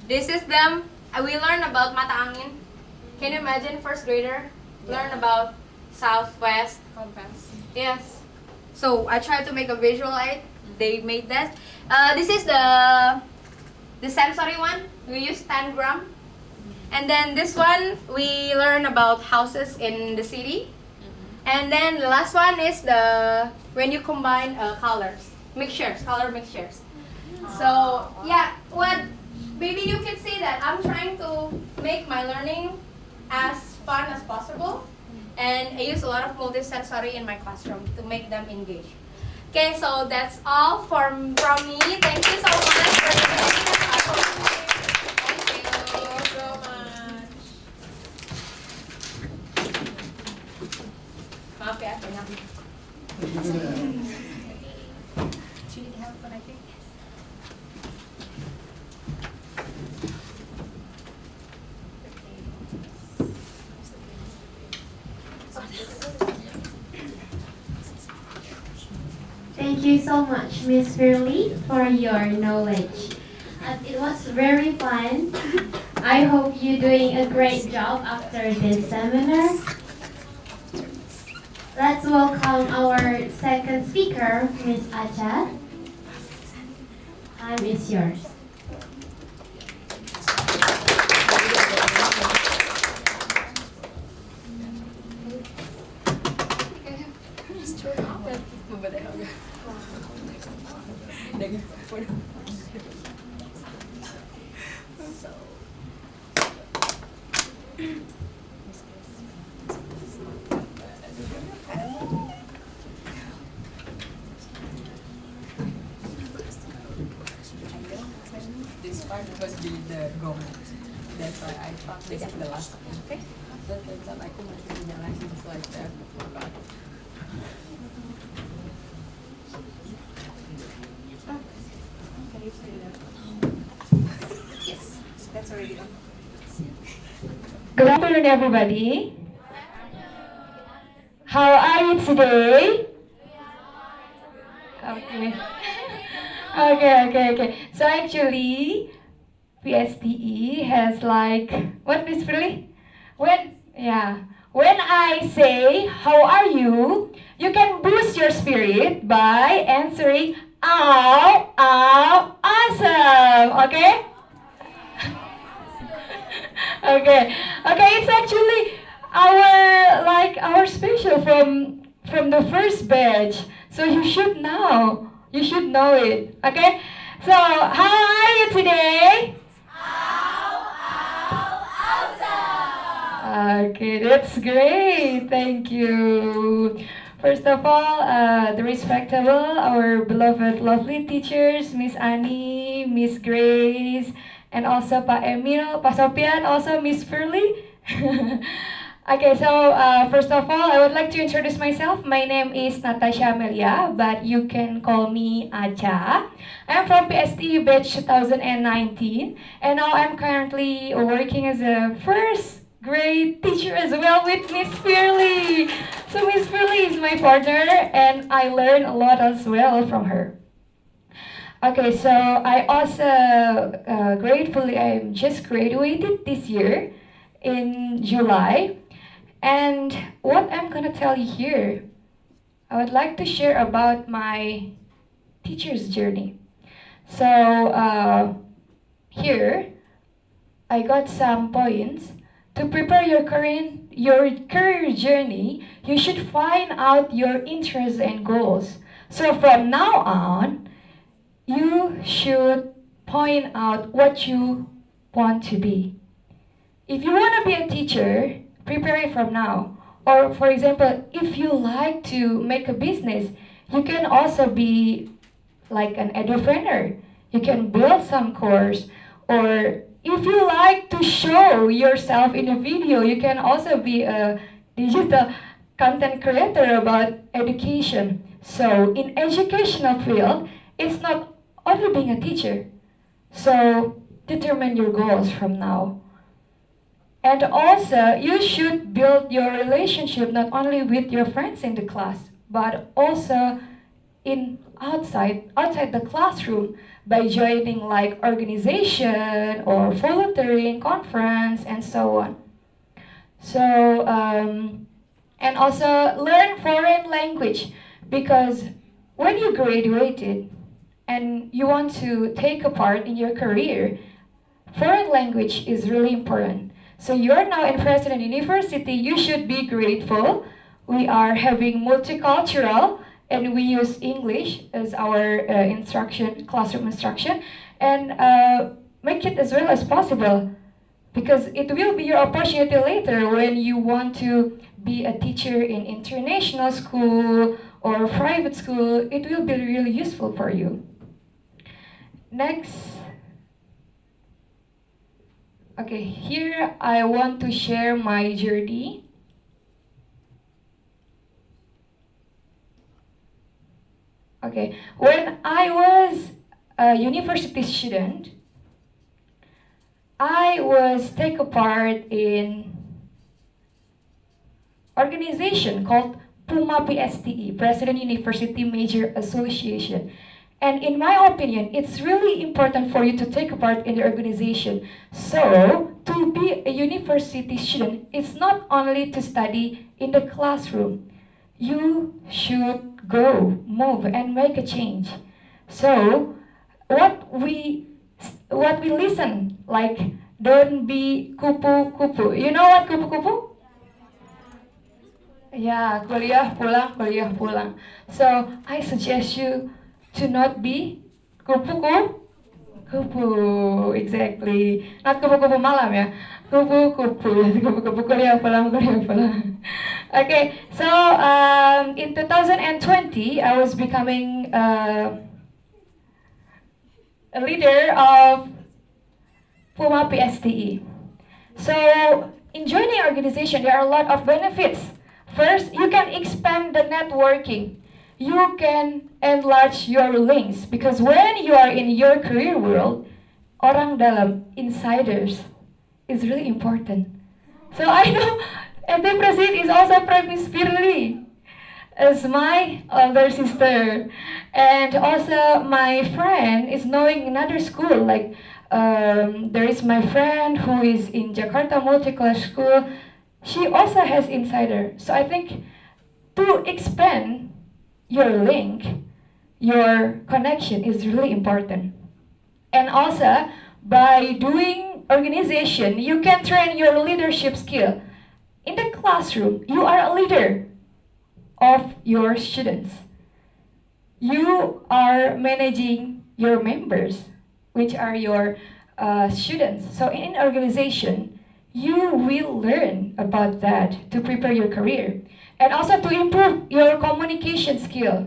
This is them. We learn about mata angin. Can you imagine first grader learn about southwest compass? Yes. So I tried to make a visual aid. They made that. This is the sensory one. We use 10 gram. And then this one we learn about houses in the city. And then the last one is when you combine color mixtures. So yeah, maybe you can see that I'm trying to make my learning as fun as possible, and I use a lot of multisensory in my classroom to make them engage. Okay, so that's all from me. Thank you so much for listening. Thank you so much. Maaf ya, banyak. Do you need help when I think? Thank you so much, Miss Fairley, for your knowledge. It was very fun. I hope you're doing a great job after this seminar. Let's welcome our second speaker, Miss Acha. Time is yours. This part was the gong. That's why I thought this is the last one. Okay? So turns out aku masih punya lessons like that before that. Yes, that's already on. Good afternoon, everybody. How are you today? Okay. Okay. So actually, PSTE has like, what, Miss Prilly? When I say, how are you? You can boost your spirit by answering, ow, ow, awesome, okay? Okay, it's actually our special from the first batch. So you should know. You should know it. Okay? So how are you today? Okay, that's great. Thank you. First of all, the respectable, our beloved, lovely teachers, Miss Annie, Miss Grace, and also Pak Emil, Pak Sofyan, also Miss Furley. Okay, so first of all, I would like to introduce myself. My name is Natasha Amelia, but you can call me Acha. I'm from PSTU batch 2019, and now I'm currently working as a first grade teacher as well with Miss Furley. So Miss Furley is my partner, and I learn a lot as well from her. Okay, so I also gratefully I'm just graduated this year in July, and what I'm gonna tell you here, I would like to share about my teacher's journey. So here I got some points to prepare your career journey. You should find out your interests and goals. So from now on, you should point out what you want to be. If you want to be a teacher, prepare it from now. Or for example, if you like to make a business, you can also be like an edupreneur. You can build some course. Or if you like to show yourself in a video, you can also be a digital content creator about education. So in educational field, it's not only being a teacher. So determine your goals from now. And also, you should build your relationship not only with your friends in the class, but also outside the classroom by joining like organization or volunteering, conference, and so on. So, and also learn foreign language, because when you graduated and you want to take a part in your career, foreign language is really important. So you're now in President University, you should be grateful. We are having multicultural, and we use English as our classroom instruction, and make it as well as possible, because it will be your opportunity later when you want to be a teacher in international school or private school. It will be really useful for you. Next. Okay, here I want to share my journey. Okay, when I was a university student, I was take a part in organization called PUMA PSTE, President University Major Association. And in my opinion, it's really important for you to take a part in the organization. So, to be a university student, it's not only to study in the classroom. You should go, move, and make a change. So, what we listen, like, don't be kupu-kupu. You know what kupu-kupu? Yeah, kuliah pulang. So, I suggest you to not be kupu-kupu, exactly. Not kupu-kupu malam ya, kupu-kupu kuliah pulang. Okay, so in 2020, I was becoming a leader of PUMA PSTE. So in joining organization, there are a lot of benefits. First, you can expand the networking. You can enlarge your links, because when you are in your career world, orang dalam, insiders, is really important. So I know Edu President is also Miss Firly as my older sister, and also my friend is knowing another school, like There is my friend who is in Jakarta Multi-Class School. She also has insider. So I think to expand your link, your connection is really important. And also, by doing organization, you can train your leadership skill. In the classroom, you are a leader of your students. You are managing your members, which are your students. So in organization, you will learn about that to prepare your career and also to improve your communication skill.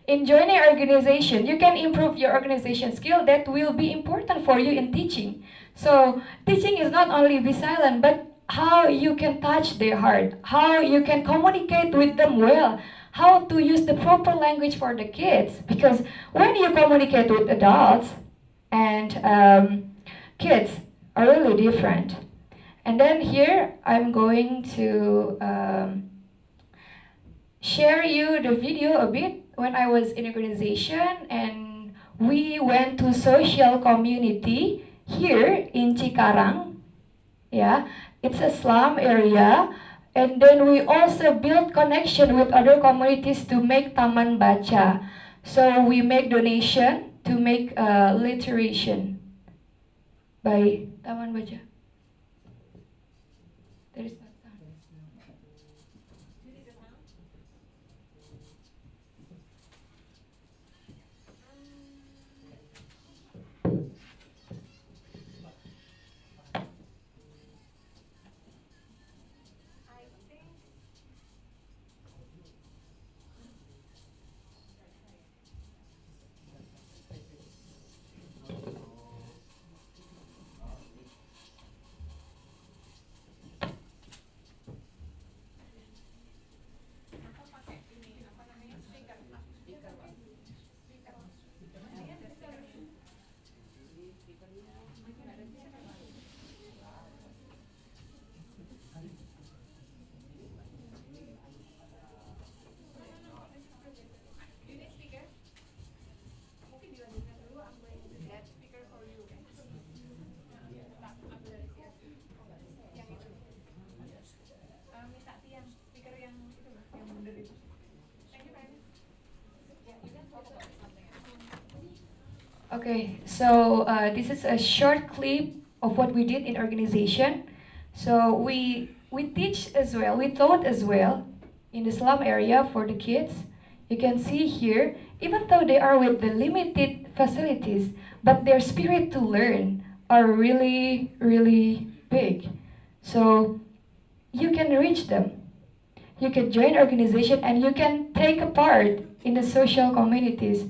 In joining organization, you can improve your organization skill that will be important for you in teaching. So teaching is not only be silent, but how you can touch their heart, how you can communicate with them well, how to use the proper language for the kids. Because when you communicate with adults and kids are really different. And then here I'm going to share you the video a bit when I was in organization and we went to social community here in Cikarang. Yeah, it's a slum area. And then we also build connection with other communities to make Taman Baca. So we make donation to make literation by Taman Baca. There is not sound. Okay, so this is a short clip of what we did in organization. So we teach as well, we taught as well in the slum area for the kids. You can see here, even though they are with the limited facilities, but their spirit to learn are really, really big. So you can reach them. You can join organization and you can take a part in the social communities.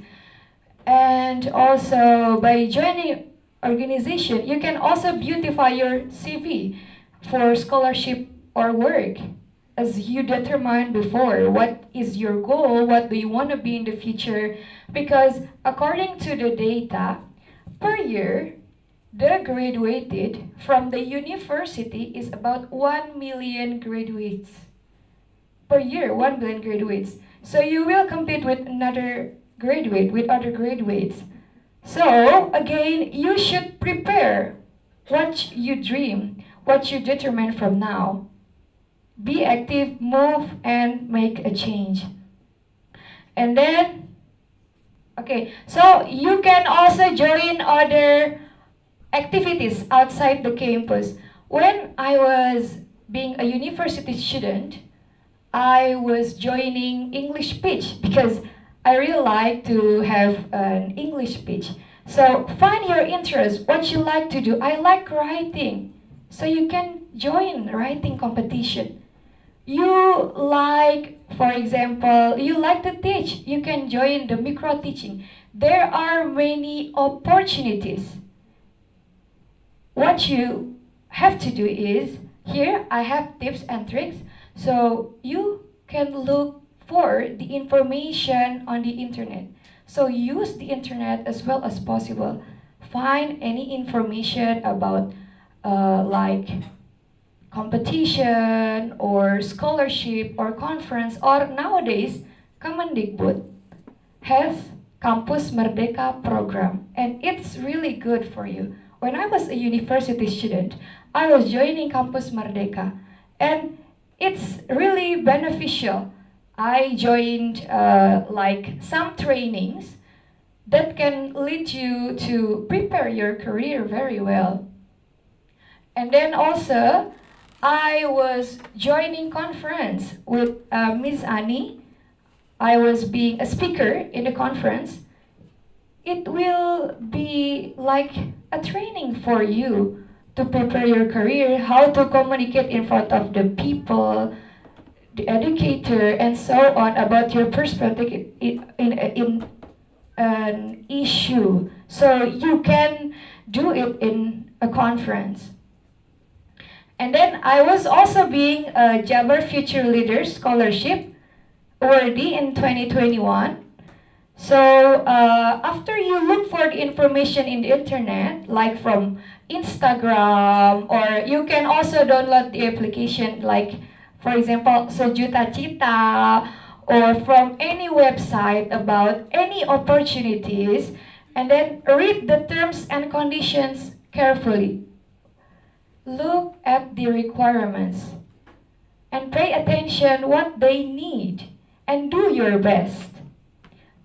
And also by joining organization, you can also beautify your CV for scholarship or work. As you determined before, what is your goal, what do you want to be in the future? Because according to the data, per year, the graduated from the university is about 1 million graduates. Per year, 1 million graduates. So you will compete with another graduate, with other graduates. So again, you should prepare what you dream, what you determine from now. Be active, move, and make a change. And then, okay, so you can also join other activities outside the campus. When I was being a university student, I was joining English speech because I really like to have an English speech. So find your interest, what you like to do. I like writing, so you can join writing competition. You like, for example, you like to teach, you can join the micro teaching. There are many opportunities. What you have to do is, here I have tips and tricks, so you can look for the information on the internet. So use the internet as well as possible. Find any information about like competition or scholarship or conference, or nowadays Kemendikbud has Campus Merdeka program, and it's really good for you. When I was a university student, I was joining Campus Merdeka, and it's really beneficial. I joined like some trainings that can lead you to prepare your career very well. And then also, I was joining conference with Miss Annie. I was being a speaker in the conference. It will be like a training for you to prepare your career, how to communicate in front of the people, the educator, and so on about your perspective in an issue. So you can do it in a conference. And then I was also being a Jabar Future Leaders Scholarship awardee in 2021. So after you look for the information in the internet, like from Instagram, or you can also download the application, like for example, Sejuta Cita, or from any website about any opportunities, and then read the terms and conditions carefully. Look at the requirements and pay attention what they need and do your best.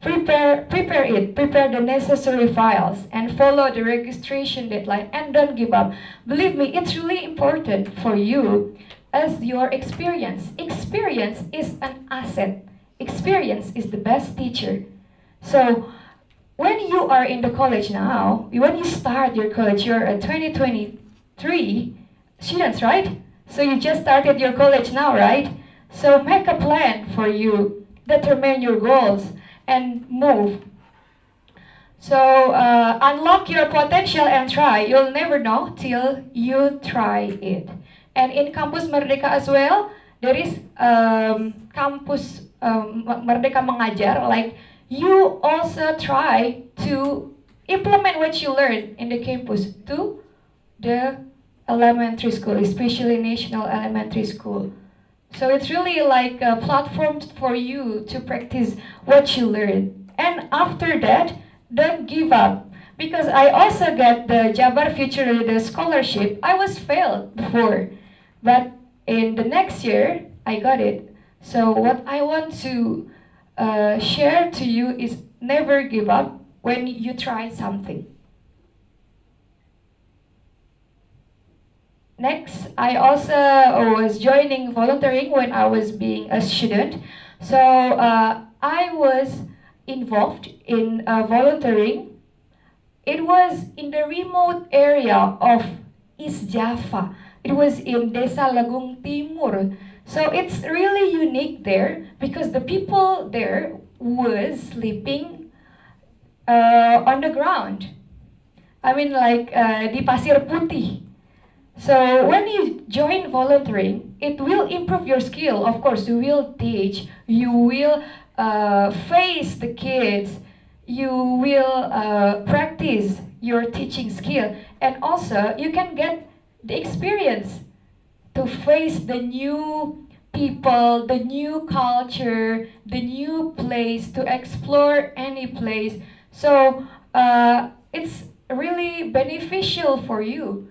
Prepare the necessary files and follow the registration deadline, and don't give up. Believe me, it's really important for you as your experience. Experience is an asset. Experience is the best teacher. So when you are in the college now, when you start your college, you're a 2023 students, right? So you just started your college now, right? So make a plan for you, determine your goals, and move. So unlock your potential and try. You'll never know till you try it. And in Campus Merdeka as well, there is Campus Merdeka Mengajar. Like you also try to implement what you learn in the campus to the elementary school, especially National Elementary School. So it's really like a platform for you to practice what you learn. And after that, don't give up. Because I also got the Jabar Future Leader Scholarship. I was failed before. But in the next year, I got it. So what I want to share to you is never give up when you try something. Next, I also was joining volunteering when I was being a student. So I was involved in volunteering. It was in the remote area of East Java. It was in Desa Lagung Timur. So it's really unique there because the people there was sleeping on the ground. I mean like di pasir putih. So when you join volunteering, it will improve your skill. Of course, you will teach, you will face the kids, you will practice your teaching skill, and also you can get the experience to face the new people, the new culture, the new place, to explore any place. So it's really beneficial for you.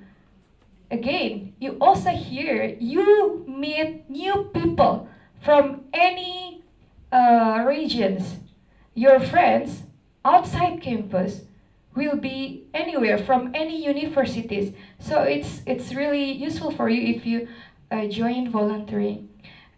Again, you also hear, you meet new people from any regions. Your friends outside campus will be anywhere from any universities. So it's really useful for you if you join volunteering.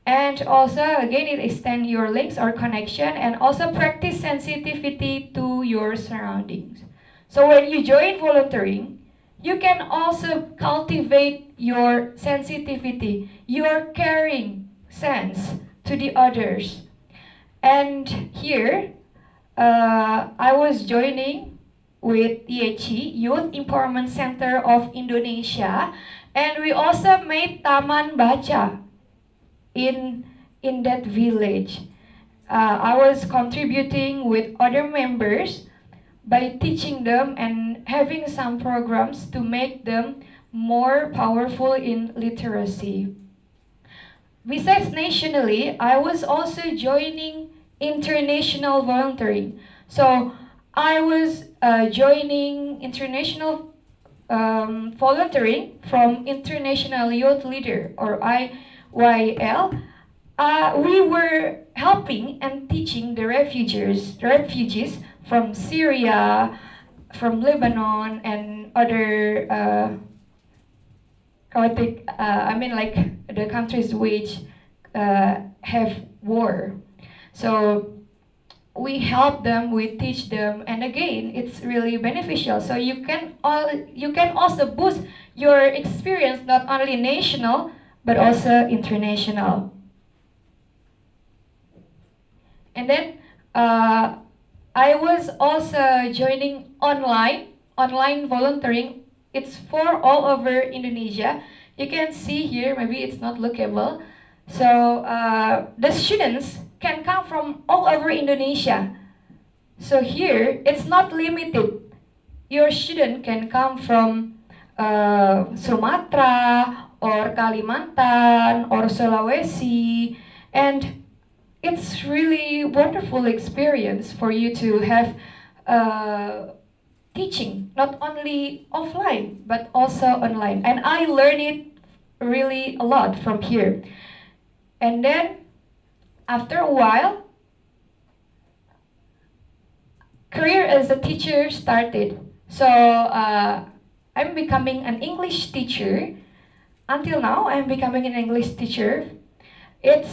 And also, again, it extends your links or connection, and also practice sensitivity to your surroundings. So when you join volunteering, you can also cultivate your sensitivity, your caring sense to the others. And here, I was joining with YECI, Youth Empowerment Center of Indonesia, and we also made Taman Baca in that village. I was contributing with other members by teaching them and having some programs to make them more powerful in literacy. Besides nationally, I was also joining international volunteering. So I was joining international volunteering from International Youth Leader, or IYL. We were helping and teaching the refugees from Syria, from Lebanon, and other chaotic, like the countries which have war. So we help them, we teach them, and again, it's really beneficial. So you can also boost your experience not only national but also international. And then I was also joining online volunteering. It's for all over Indonesia. You can see here, maybe it's not lookable. So the students can come from all over Indonesia. So here, it's not limited. Your student can come from Sumatra or Kalimantan or Sulawesi, and it's really wonderful experience for you to have teaching, not only offline but also online. And I learned it really a lot from here. And then after a while, career as a teacher started. So I'm becoming an English teacher. Until now, I'm becoming an English teacher. It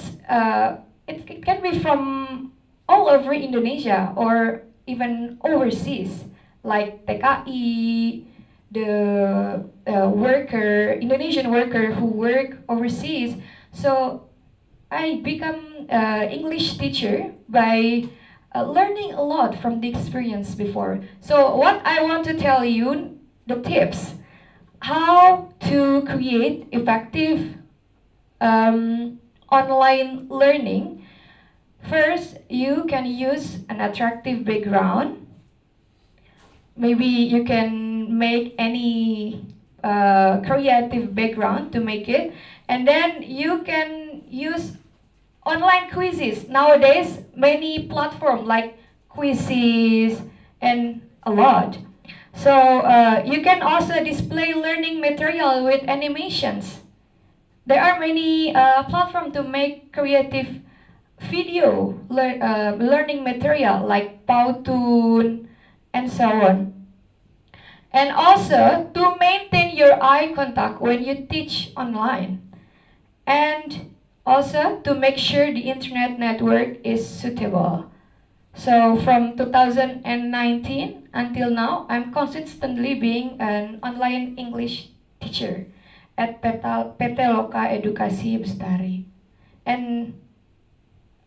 can be from all over Indonesia or even overseas, like TKI, the Indonesian worker who work overseas. So I become English teacher by learning a lot from the experience before. So what I want to tell you, the tips, how to create effective online learning. First, you can use an attractive background. Maybe you can make any creative background to make it. And then you can use online quizzes. Nowadays, many platforms like quizzes and a lot. So you can also display learning material with animations. There are many platforms to make creative video learning material like Powtoon and so on. And also to maintain your eye contact when you teach online. And also to make sure the internet network is suitable. So from 2019 until now, I'm consistently being an online English teacher at PT Loka Edukasi Bestari. And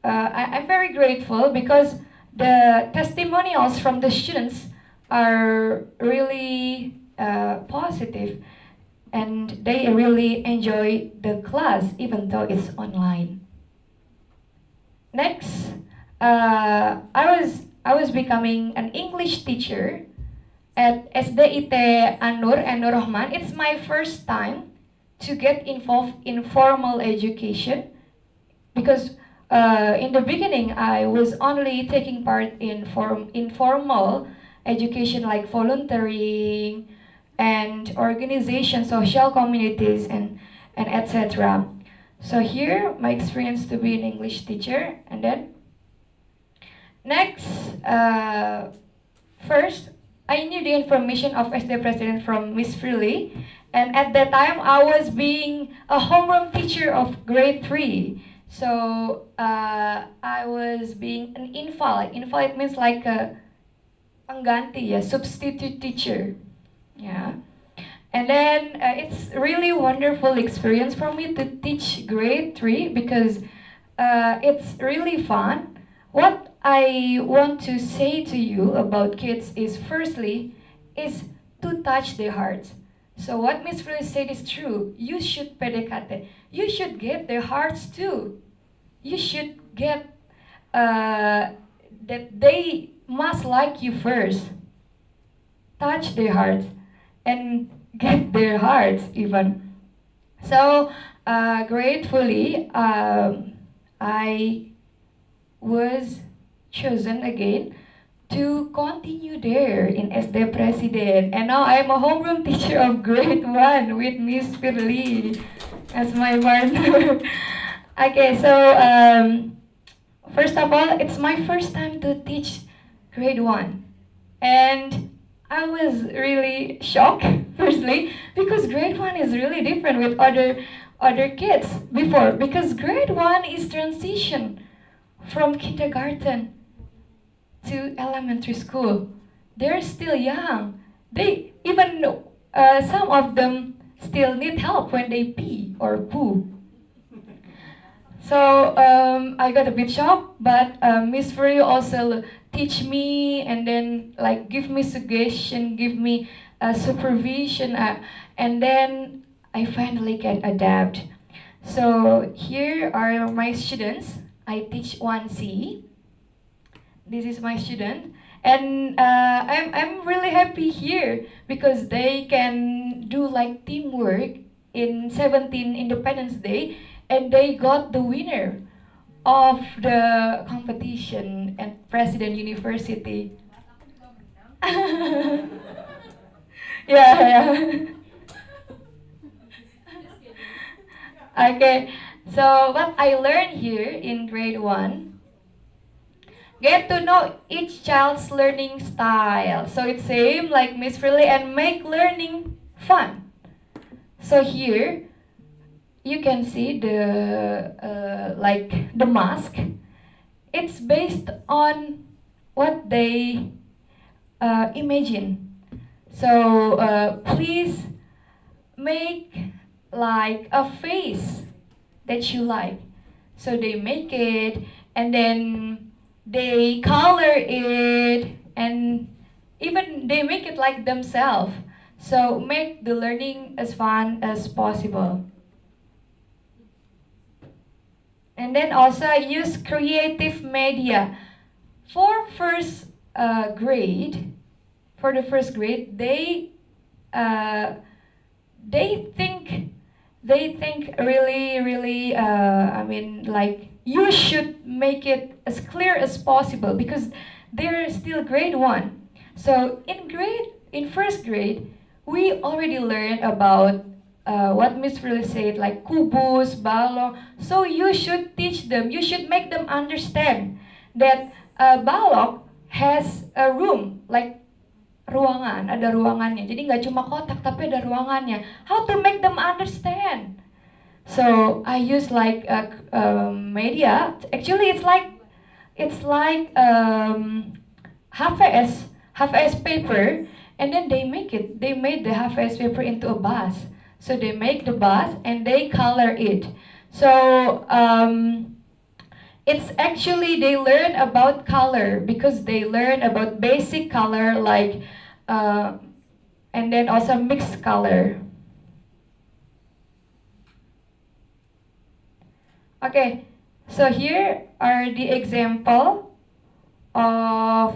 I'm very grateful because the testimonials from the students are really positive, and they really enjoy the class even though it's online. Next, I was becoming an English teacher at SDIT Anur and Nur Rahman. It's my first time to get involved in formal education because in the beginning I was only taking part in informal education like volunteering and organization, social communities, and etc. So here, my experience to be an English teacher. And then, next, first, I knew the information of SD President from Miss Freely. And at that time, I was being a homeroom teacher of grade 3. So, I was being an infal. Infal, it means like a pengganti, a substitute teacher. Yeah. And then it's really wonderful experience for me to teach grade 3 because it's really fun. What I want to say to you about kids is firstly is to touch their hearts. So what Miss really said is true. You should PDKT. You should get their hearts too. You should get that they must like you first. Touch their hearts and get their hearts even. So gratefully, I was chosen again to continue there in SD President. And now I'm a homeroom teacher of grade 1 with Miss Pirli as my partner. Okay, so first of all, it's my first time to teach grade 1. And I was really shocked, firstly, because grade 1 is really different with other kids before, because grade 1 is transition from kindergarten to elementary school. They're still young. They even some of them still need help when they pee or poo. So I got a bit shocked, but Miss Furry also teach me and then like give me suggestion, give me supervision, and then I finally get adapt. So here are my students. I teach 1C. This is my student, and I'm really happy here because they can do like teamwork in 17 Independence Day, and they got the winner of the competition at President University. Yeah, yeah. Okay, so what I learned here in grade 1, get to know each child's learning style. So it's same like Miss Freely and make learning fun. So here you can see the like the mask. It's based on what they imagine. So please make like a face that you like. So they make it and then they color it and even they make it like themselves. So make the learning as fun as possible. And then also use creative media. For first grade, for the first grade, uh, they think really I mean like you should make it as clear as possible because they're still grade 1. So in first grade we already learned about what Miss really said like kubus, balok. So you should teach them, you should make them understand that balok has a room like ruangan, ada ruangannya. Jadi nggak cuma kotak tapi ada ruangannya. How to make them understand? So I use like media. Actually, it's like HVS paper, and then they make it. They made the HVS paper into a bus. So they make the bus and they color it. So it's actually they learn about color because they learn about basic color like and then also mixed color. Okay, so here are the example of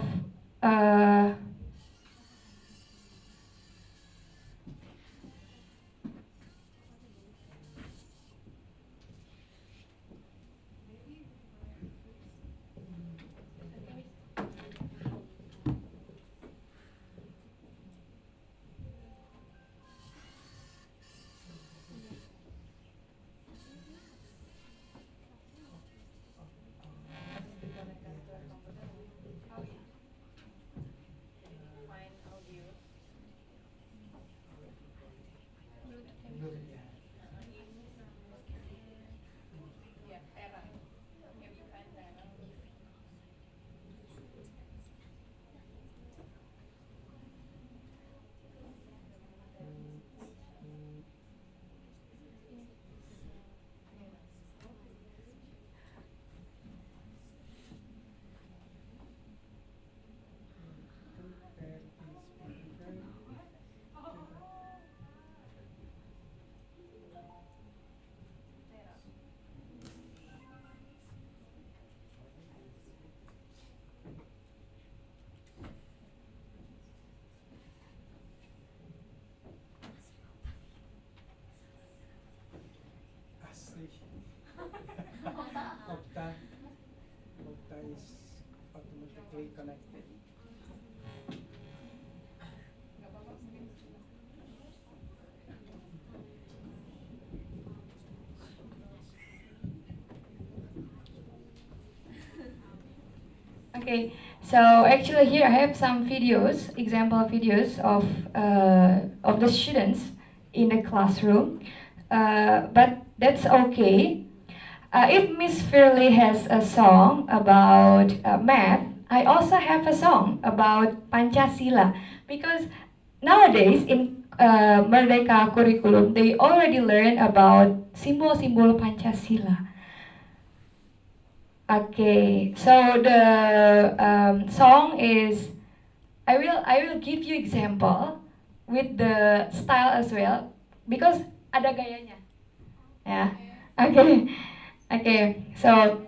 Octa is automatically connected. Okay, so actually here I have some videos, example videos of the students in the classroom, but that's okay. If Miss Fairley has a song about math, I also have a song about Pancasila because nowadays in Merdeka curriculum they already learn about simbol-simbol Pancasila. Okay, so the song is I will give you example with the style as well because ada gayanya. Yeah. Okay. Okay. So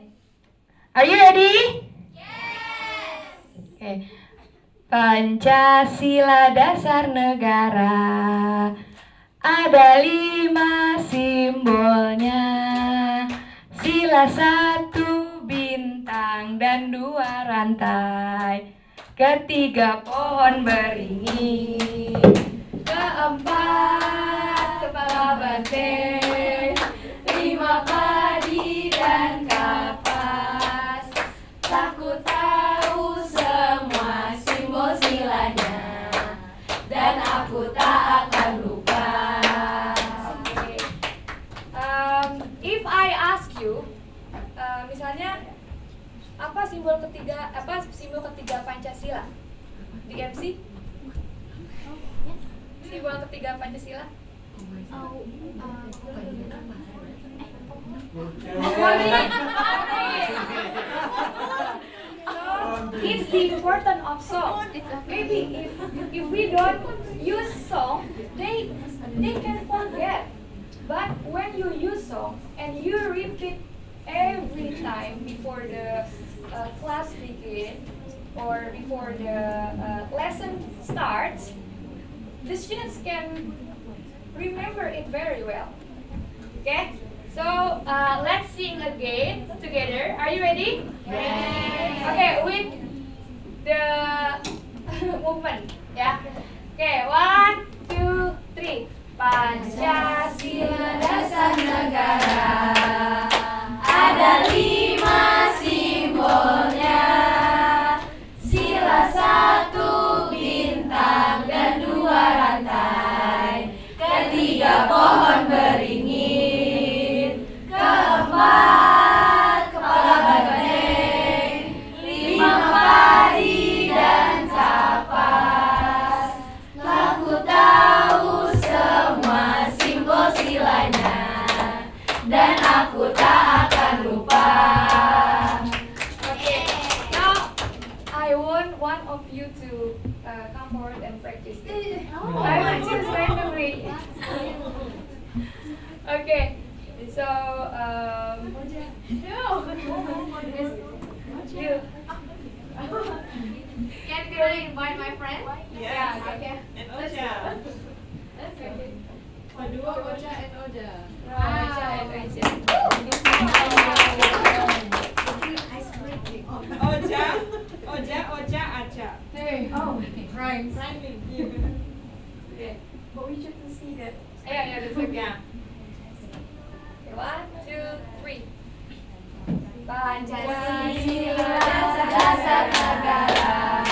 are you ready? Yes. Okay. Pancasila dasar negara, ada 5 simbolnya. Sila 1 bintang dan 2 rantai, ketiga pohon beringin, keempat kepala banteng, 5 padi dan kapas. Aku tahu semua simbol silanya dan aku tak akan lupa. If I ask you, misalnya apa simbol ketiga Pancasila? Di MC? Simbol ketiga Pancasila? It's the importance of song. Maybe if we don't use song, they can forget. But when you use song and you repeat every time before the class begin or before the lesson starts, the students can remember it very well. Okay? So let's sing again together. Are you ready? Yes. Okay, with the movement. Yeah. Okay, 1, 2, 3. Pancasila dasar negara, ada 5 simbolnya. Sila 1 bintang dan 2 rantai, ketiga pohon beringin, keempat kepala banteng, 5 padi dan kapas. Aku tahu semua simbol silanya dan aku tak akan lupa. Okay, now I want one of you to come forward and practice it. I will choose randomly. Okay, so you. Can we really invite my friend? Yeah, Okay. and Ocha. Let's go. Kedua Ocha and Oja. Ocha and Ocha. Oja, Acha. Hey. Oh, rhymes. Okay. But we should see that. Yeah, that's okay. Yeah. Okay, 1, 2, 3. Pancasila dasar negara,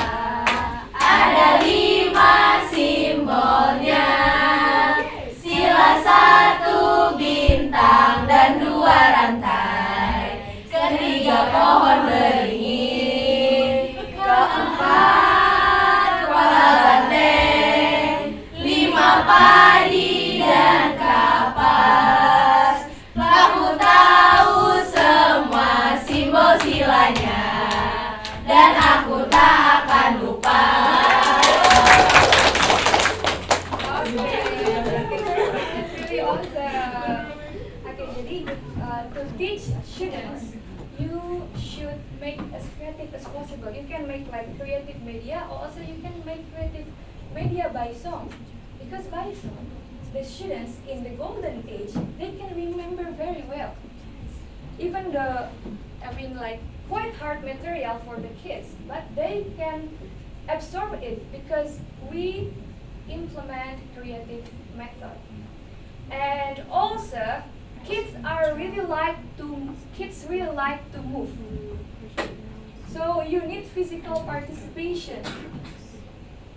ada 5 simbolnya. Sila 1 bintang dan 2 rantai, ketiga pohon beringin, keempat kepala banteng, 5 padi dan kapas. Aku tahu semua simbol silanya dan aku tak akan lupa. Really awesome. Okay, jadi to teach students, you should make as creative as possible. You can make like creative media, or also you can make creative media by song. Because by song, the students in the golden age, they can remember very well. Even like quite hard material for the kids, but they can absorb it because we implement creative method. And also, kids really like to move. So you need physical participation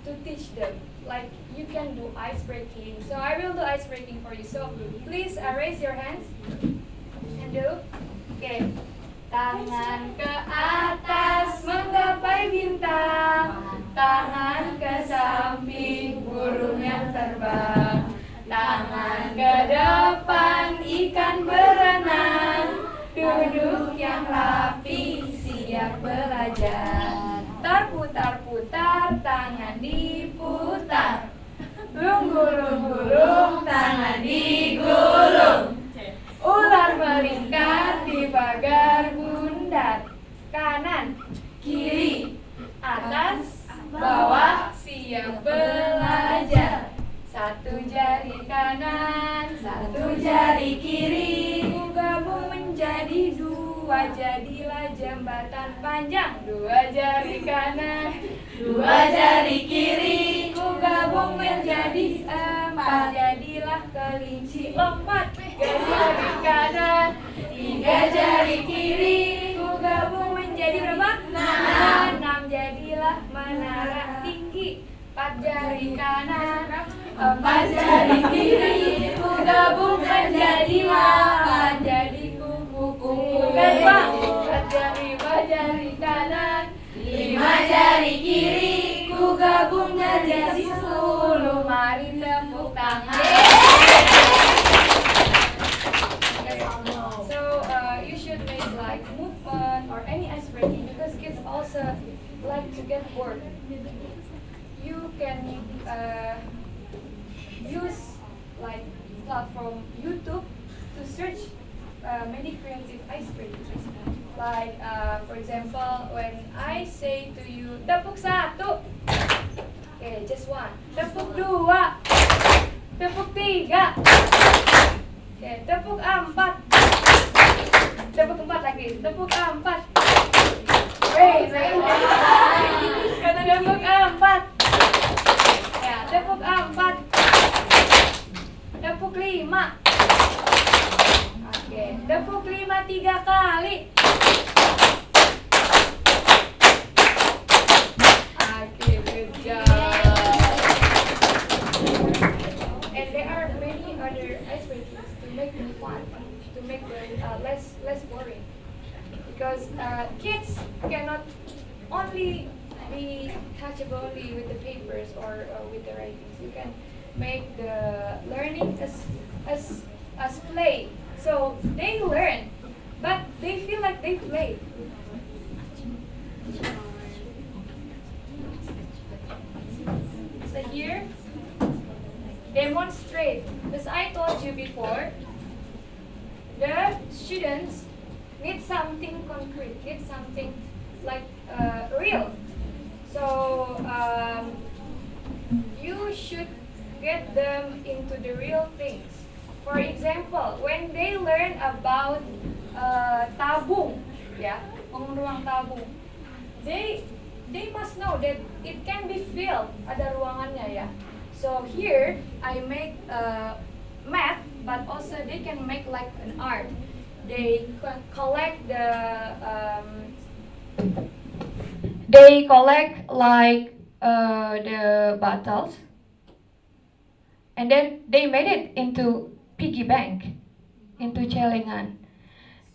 to teach them. Like you can do ice breaking. So I will do ice breaking for you. So please raise your hands and do. Okay. Tangan ke atas menggapai bintang, tangan ke samping burung yang terbang, tangan ke depan ikan berenang, duduk yang rapi siap belajar. Putar-putar tangan diputar, gulung-gulung tangan digulung. Ular melingkar di pagar bundar, kanan, kiri, atas, bawah, siap belajar. Satu jari kanan, satu jari kiri, gabung menjadi dua, jadilah jembatan panjang. Dua jari kanan, dua jari kiri, gabung menjadi empat, jadilah kelinci lompat. Tiga jari kanan, tiga jari kiri, gabung menjadi berapa? Enam, jadilah menara tinggi. Empat jari kanan, empat jari kiri, gabung menjadi delapan, jadi kupu-kupu terbang. Empat jari kanan, lima jari kiri, gabung menjadi 10. Mari tepuk tangan. So you should make like movement or any ice breaking because kids also like to get bored. You can use like platform YouTube to search many creative ice breakers. Like for example, when I say to you tepuk satu, okay, just one. Tepuk dua, tepuk tiga, okay, tepuk empat, tepuk empat lagi, tepuk empat. Wait. Tepuk empat. Ya, tepuk empat. Tepuk lima. Oke, tepuk lima 3 kali. Oke, good job. And there are many other ice breakers to make them fun, to make them less boring. Because kids cannot only be touchable only with the papers or with the writings. You can make the learning as play. So they learn, but they feel like they play. So here, demonstrate. As I told you before, the students need something concrete, need something like real. So you should get them into the real things. For example, when they learn about tabung, ya, penguruang tabung, they must know that it can be filled. Ada ruangannya, ya. So here I make math, but also they can make like an art. They collect like the bottles, and then they made it into piggy bank, into celengan,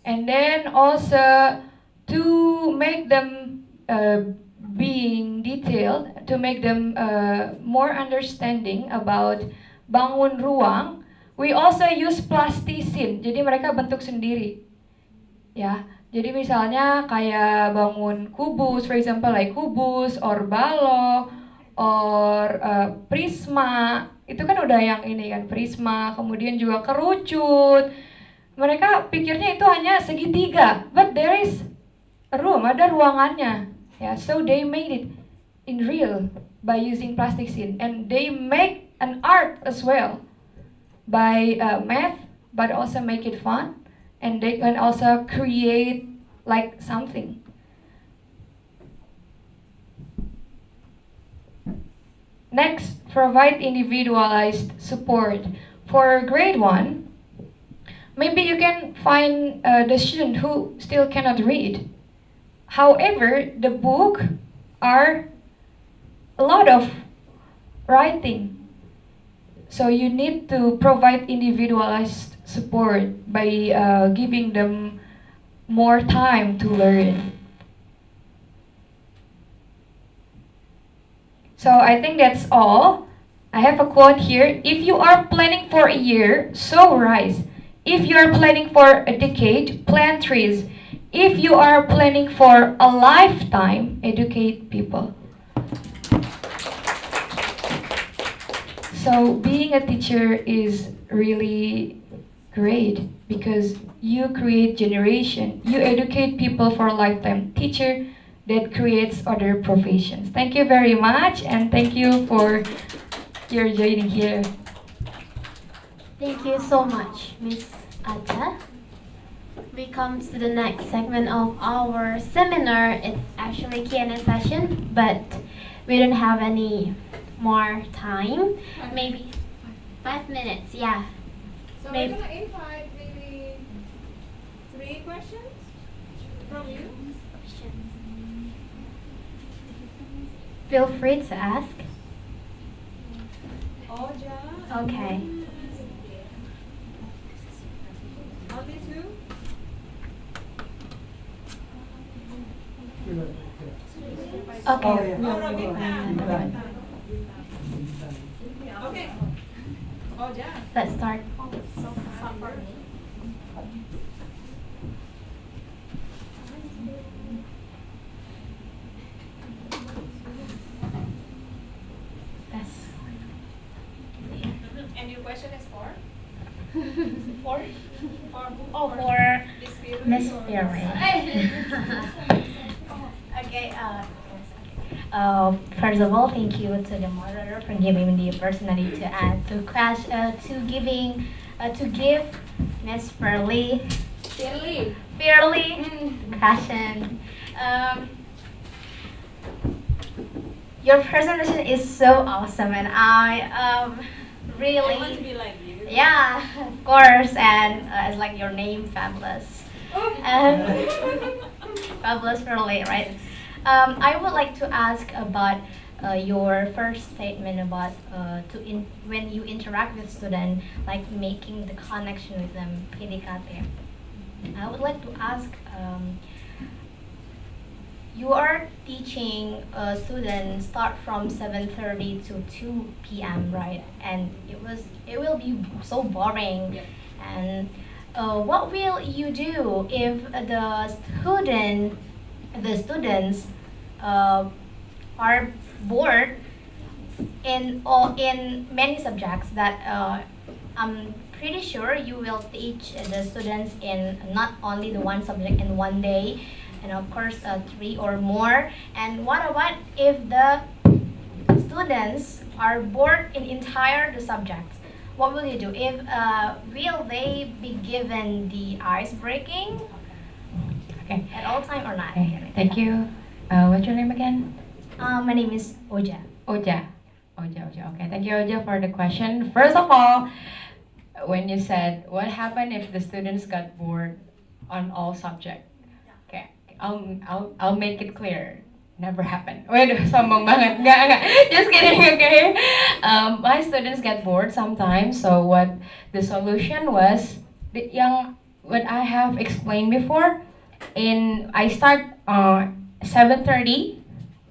and then also to make them being detailed, to make them more understanding about bangun ruang. We also use plasticine, jadi mereka bentuk sendiri, ya. Jadi misalnya kayak bangun kubus, for example like kubus, or balok, or prisma, itu kan udah yang ini kan, prisma, kemudian juga kerucut. Mereka pikirnya itu hanya segitiga, but there is a room, ada ruangannya, ya. So they made it in real by using plasticine, and they make an art as well by math, but also make it fun, and they can also create like something. Next, provide individualized support. For grade 1, maybe you can find the student who still cannot read. However, the book are a lot of writing. So you need to provide individualized support by giving them more time to learn. So I think that's all. I have a quote here. If you are planning for a year, sow rice. If you are planning for a decade, plant trees. If you are planning for a lifetime, educate people. So being a teacher is really great because you create generation. You educate people for a lifetime. Teacher that creates other professions. Thank you very much, and thank you for your joining here. Thank you so much, Miss Acha. We come to the next segment of our seminar. It's actually Q&A session, but we don't have any more time. Maybe 5 minutes, yeah. So Maybe. we're gonna invite maybe 3 questions from you. Feel free to ask. Oja. Okay. Only 2? Okay. Okay. Oja. Let's start. Yes. And your question is for? For? For who? Oh, for Miss Fiore Miss or- Fiore. Okay. First of all, thank you to the moderator for giving me the opportunity to add to crash to give Miss Fairly question. Your presentation is so awesome, and I really I want to be like you. yeah, of course, and it's like your name, fabulous. Fabulous Fairly, right? I would like to ask about your first statement about when you interact with students, like making the connection with them, PDKT. I would like to ask, you are teaching students start from 7:30 to 2 p.m., right? And it will be so boring. Yeah. And what will you do if the students are bored in many subjects that I'm pretty sure you will teach the students in not only the one subject in one day, and of course 3 or more. And what about if the students are bored in entire the subjects? What will you do? If will they be given the ice breaking Okay. at all time or not? Okay. Thank you. What's your name again? My name is Oja. Oja. Oja. Okay. Thank you, Oja, for the question. First of all, when you said what happened if the students got bored on all subjects? Okay. I'll make it clear. Never happened. Wait, sombong banget. Enggak. Just kidding, okay? My students get bored sometimes, so what the solution was, what I have explained before, I start 7:30,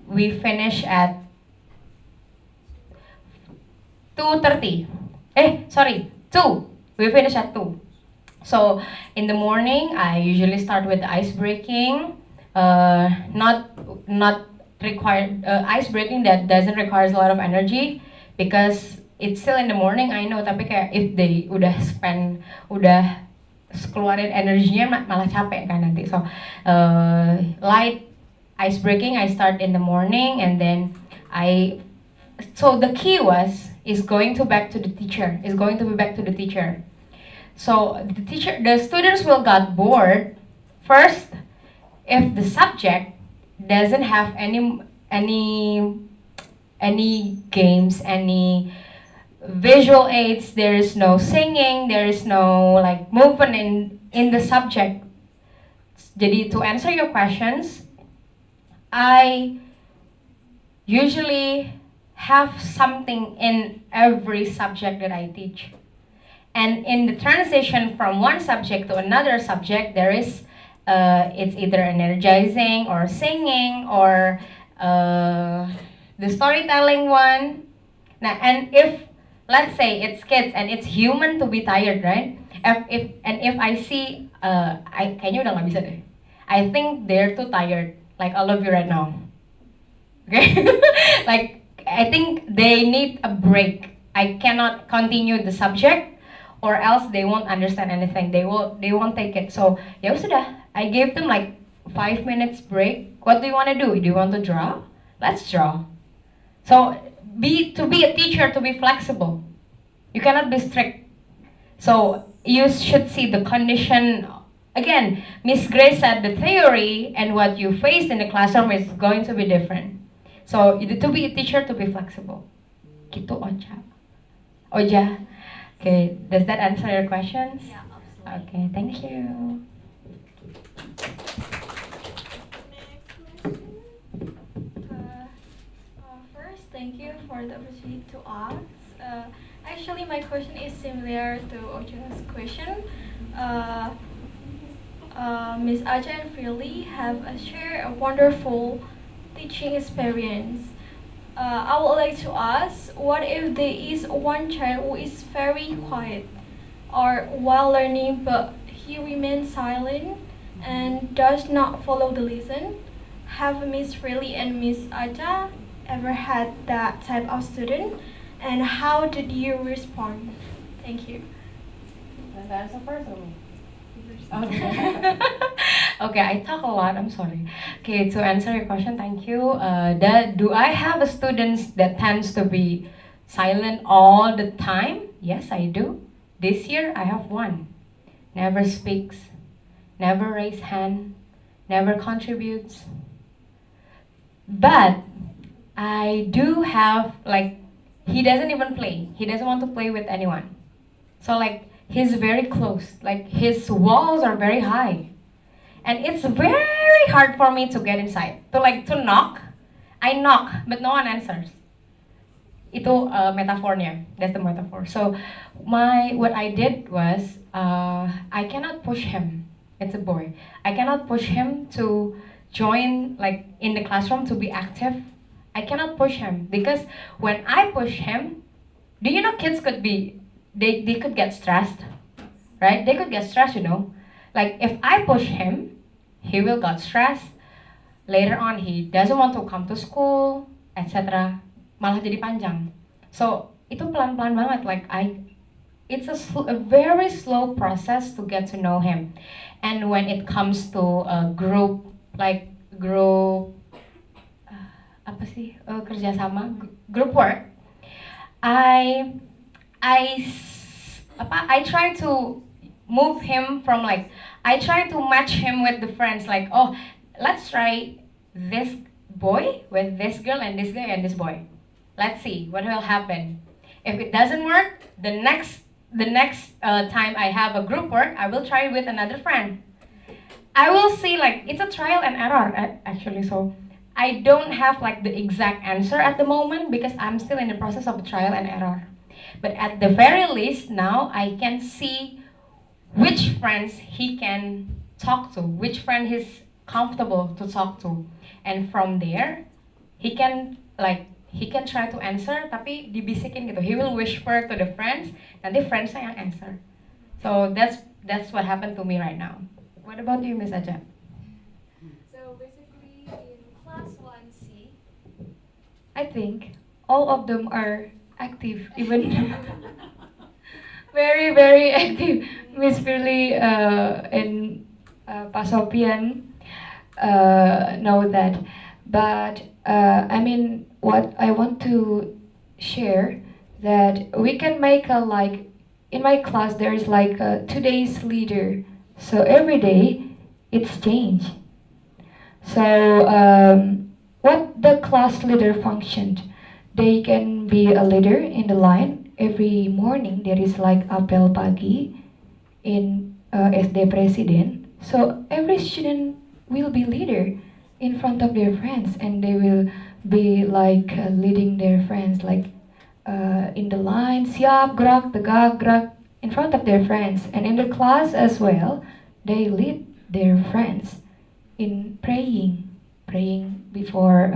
we finish at 2:30. 2. We finish at 2. So in the morning, I usually start with ice breaking. Not required ice breaking that doesn't require a lot of energy because it's still in the morning. I know, tapi kayak if they udah keluarin energinya malah capek kan nanti. So light ice breaking I start in the morning, and then so the key is going to be back to the teacher. So the students will got bored first if the subject doesn't have any games, any visual aids. There is no singing, there is no like movement in the subject. Jadi to answer your questions, I usually have something in every subject that I teach. And in the transition from one subject to another subject, there is, it's either energizing or singing or the storytelling one. Now, and if, let's say it's kids and it's human to be tired, right? If I see, kayaknya udah nggak bisa deh. I think they're too tired, like all of you right now. Okay, like I think they need a break. I cannot continue the subject, or else they won't understand anything. They won't take it. So ya sudah, I gave them like 5 minutes break. What do you want to do? Do you want to draw? Let's draw. So to be a teacher, to be flexible. You cannot be strict. So you should see the condition. Again, Miss Grace said the theory and what you face in the classroom is going to be different. So to be a teacher, to be flexible. Gitu, Oja. Okay, does that answer your questions? Yeah, absolutely. Okay, thank you. First, thank you for the opportunity to ask. Actually, my question is similar to Ocha's question. Miss Acha and Freely have shared a wonderful teaching experience. I would like to ask, what if there is one child who is very quiet or while learning but he remains silent and does not follow the lesson? Have Miss Freely and Miss Acha ever had that type of student, and how did you respond? Thank you. That's the first one. Okay. Okay, I talk a lot. I'm sorry. Okay, to answer your question, thank you. Do I have a students that tends to be silent all the time? Yes, I do. This year, I have one. Never speaks, never raise hand, never contributes. But I do have, like, he doesn't even play. He doesn't want to play with anyone. So like, he's very close. Like, his walls are very high. And it's very hard for me to get inside. To knock. I knock, but no one answers. Itu metaphornya. That's the metaphor. So what I did was, I cannot push him. It's a boy. I cannot push him to join, like, in the classroom to be active. I cannot push him because when I push him, do you know kids could be, they could get stressed, right? They could get stressed, you know. Like, if I push him, he will get stressed. Later on, he doesn't want to come to school, etc. Malah jadi panjang. So itu pelan-pelan banget. Like, it's a very slow process to get to know him. And when it comes to a group, kerjasama, group work, I try to move him from, like, I try to match him with the friends, like, oh, let's try this boy with this girl and this guy and this boy. Let's see what will happen. If it doesn't work, the next time I have a group work, I will try with another friend. I will see, like, it's a trial and error actually. So I don't have, like, the exact answer at the moment because I'm still in the process of trial and error. But at the very least, now I can see which friends he can talk to, which friend he's comfortable to talk to. And from there, he can try to answer, tapi dibisikin gitu. He will whisper to the friends, nanti friends-nya yang answer. So that's what happened to me right now. What about you, Miss Acha? So basically, in class 1C, I think all of them are active, even very, very active. Miss Firly and Pak Sofyan know that. But I mean, what I want to share that we can make a, like, in my class there is like a today's leader. So every day it's change. So what the class leader functioned, they can be a leader in the line. Every morning there is like apel pagi in SD Presiden. So every student will be leader. in front of their friends, and they will be like leading their friends, like in the line, siap, gerak, tegak, gerak, in front of their friends. And in the class as well, they lead their friends in praying before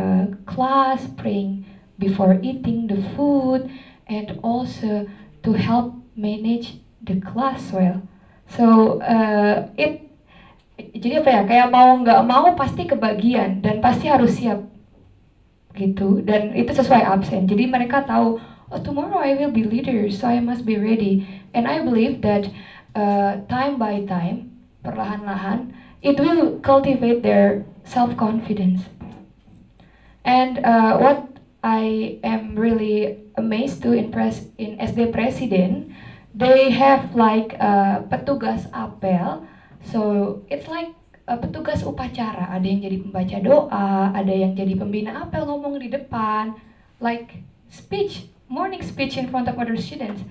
class, praying before eating the food, and also to help manage the class well. So jadi apa ya, kayak mau nggak mau pasti kebagian dan pasti harus siap gitu, dan itu sesuai absen. Jadi mereka tahu, oh tomorrow I will be leader, so I must be ready. And I believe that time by time, perlahan-lahan, it will cultivate their self-confidence. And what I am really amazed to impress in SD President, they have like petugas apel. So it's like petugas upacara. Ada yang jadi pembaca doa, ada yang jadi pembina apel ngomong di depan, like speech, morning speech in front of other students,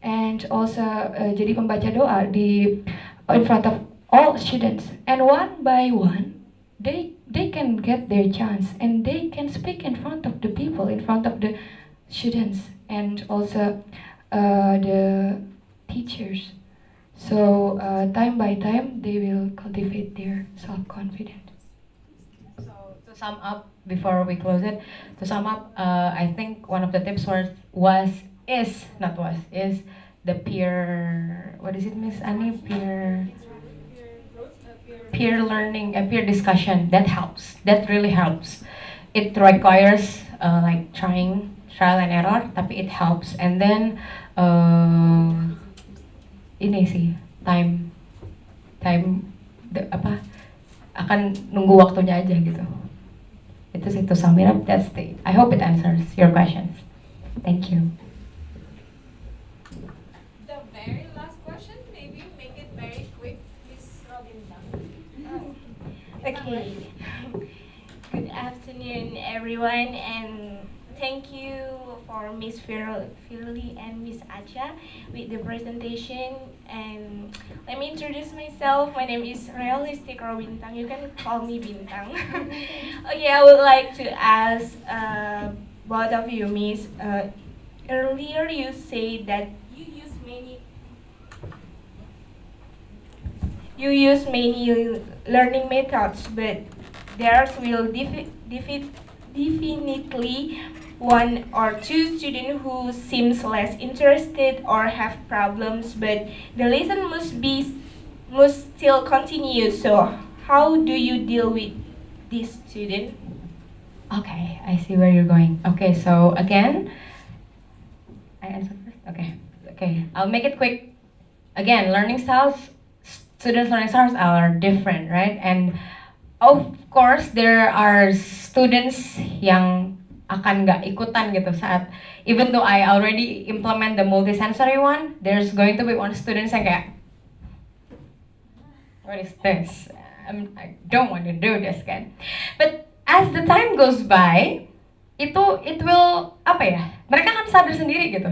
and also jadi pembaca doa in front of all students. And one by one, they can get their chance and they can speak in front of the people, in front of the students, and also the teachers. So time by time, they will cultivate their self-confidence. So to sum up, before we close it, to sum up, I think one of the tips is the peer. What is it, Miss Annie? Peer learning, peer discussion. That helps. That really helps. It requires like trial and error, tapi it helps. And then ini sih time akan nunggu waktunya aja gitu. Itu sih, to sum it up, I hope it answers your questions. Thank you. The very last question, maybe make it very quick, Miss Robinda. Okay. Good afternoon, everyone, and thank you for Miss Firly and Miss Acha with the presentation. And let me introduce myself. My name is Realistic Bintang. You can call me Bintang. Okay, I would like to ask both of you, Miss. Earlier you said that you use many learning methods, but theirs will definitely one or two students who seems less interested or have problems, but the lesson must still continue. So how do you deal with this student? Okay, I see where you're going. Okay, so again, I answer first. Okay, I'll make it quick. Again, students' learning styles are different, right? And of course, there are students yang akan nggak ikutan gitu saat, even though I already implement the multisensory one, there's going to be one student yang kayak, what is this? I don't want to do this kan. But as the time goes by, it will apa ya? Mereka kan sadar sendiri gitu.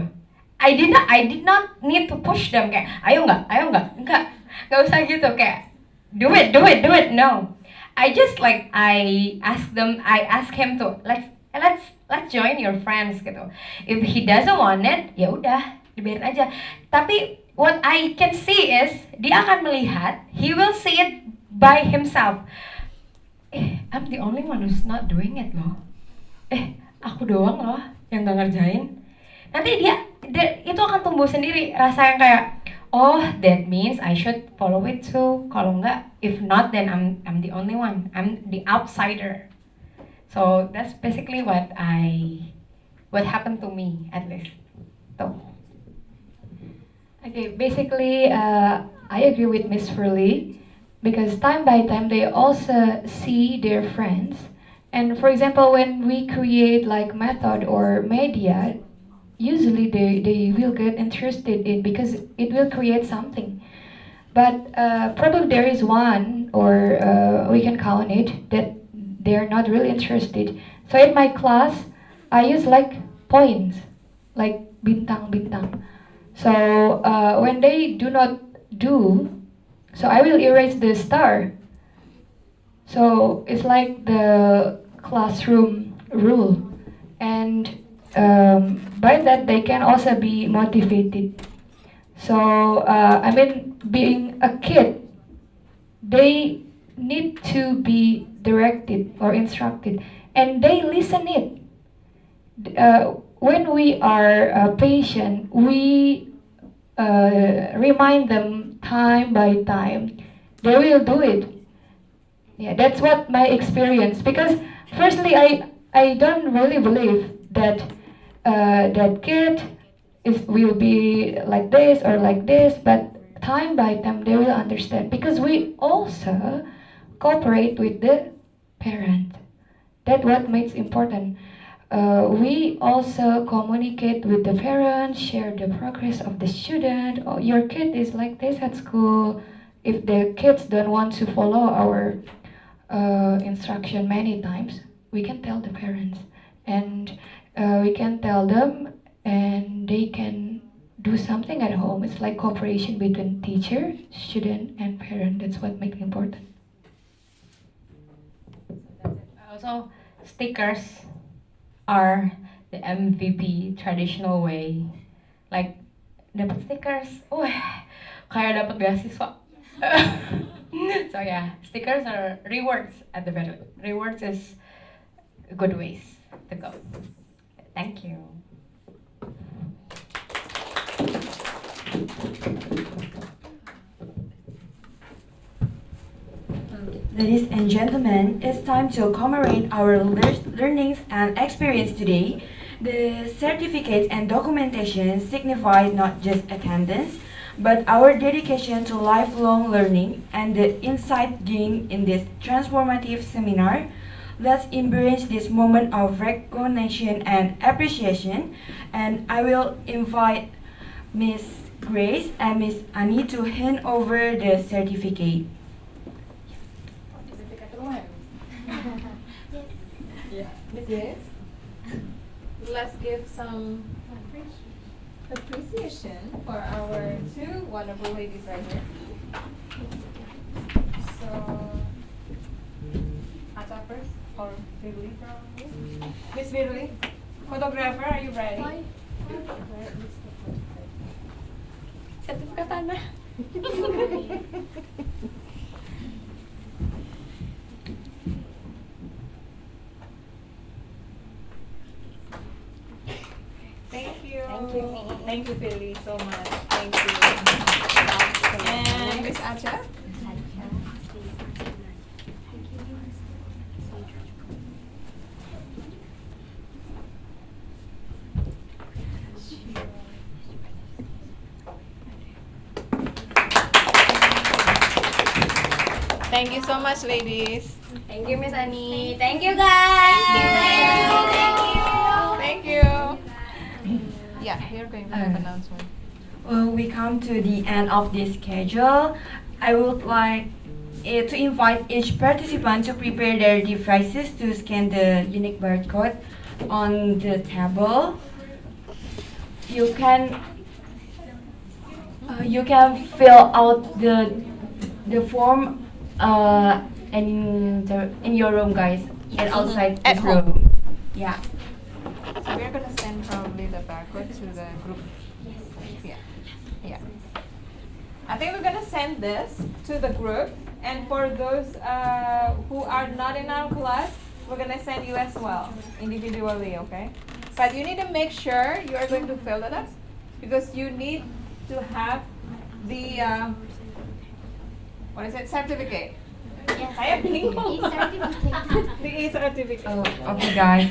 I did not need to push them kayak, ayo nggak usah gitu kayak, do it. No. I ask him to let's join your friends gitu. If he doesn't want it, ya udah, dibiarin aja. Tapi what I can see is dia akan melihat, he will see it by himself. I'm the only one who's not doing it loh. Aku doang loh yang gak ngerjain. Nanti dia itu akan tumbuh sendiri rasa yang kayak, oh, that means I should follow it too. Kalau enggak, if not, then I'm the only one. I'm the outsider. So that's basically what happened to me, at least. So. Okay, basically, I agree with Miss Furley, because time by time they also see their friends. And for example, when we create like method or media, usually they will get interested in, because it will create something. But probably there is one, or we can count it, that they're not really interested. So in my class, I use like points, like bintang. So when they do not do, so I will erase the star. So it's like the classroom rule, and by that they can also be motivated. So I mean, being a kid, they need to be directed or instructed, and they listen it. When we are patient, we remind them time by time. They will do it. Yeah, that's what my experience. Because firstly, I don't really believe that that kid will be like this or like this, but time by time they will understand. Because we also cooperate with the parent. That's what makes important. We also communicate with the parents, share the progress of the student. Oh, your kid is like this at school. If the kids don't want to follow our instruction many times, we can tell the parents, and we can tell them, and they can do something at home. It's like cooperation between teacher, student, and parent. That's what makes it important. Also, stickers are the MVP traditional way. Like dapat stickers, kayak dapat beasiswa. So yeah, stickers are rewards at the very least. Rewards is good ways to go. Thank you. Ladies and gentlemen, it's time to commemorate our learnings and experience today. The certificates and documentation signify not just attendance, but our dedication to lifelong learning and the insight gained in this transformative seminar. Let's embrace this moment of recognition and appreciation, and I will invite Miss Grace and Miss Annie to hand over the certificate. Yes. Let's give some appreciation for our two wonderful ladies right here. So, Acha first, or Viruli probably? Miss Viruli, photographer, are you ready? Sertifikat Anda. Thank you. Thank you. Thank you, Billy, so much. Thank you. And Miss Acha? Thank you so much, ladies. Thank you, Miss Annie. Thank you, guys. Thank you. Yeah, you're going to have announcement. We come to the end of this schedule. I would like to invite each participant to prepare their devices to scan the unique barcode on the table. You can fill out the form in your room, guys, and outside At this home. room. Yeah. So we're gonna send probably the barcode to the group. Yeah. I think we're gonna send this to the group, and for those who are not in our class, we're gonna send you as well individually. Okay. But you need to make sure you are going to fill it up, because you need to have the what is it? Certificate. Yes. Saya bingung. E-certificate. The e-certificate. Oh, okay, guys.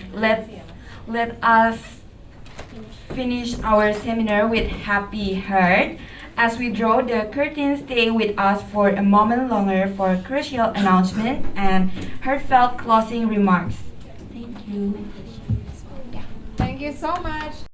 Let us finish our seminar with happy heart. As we draw the curtain, stay with us for a moment longer for crucial announcement and heartfelt closing remarks. Thank you. Thank you so much.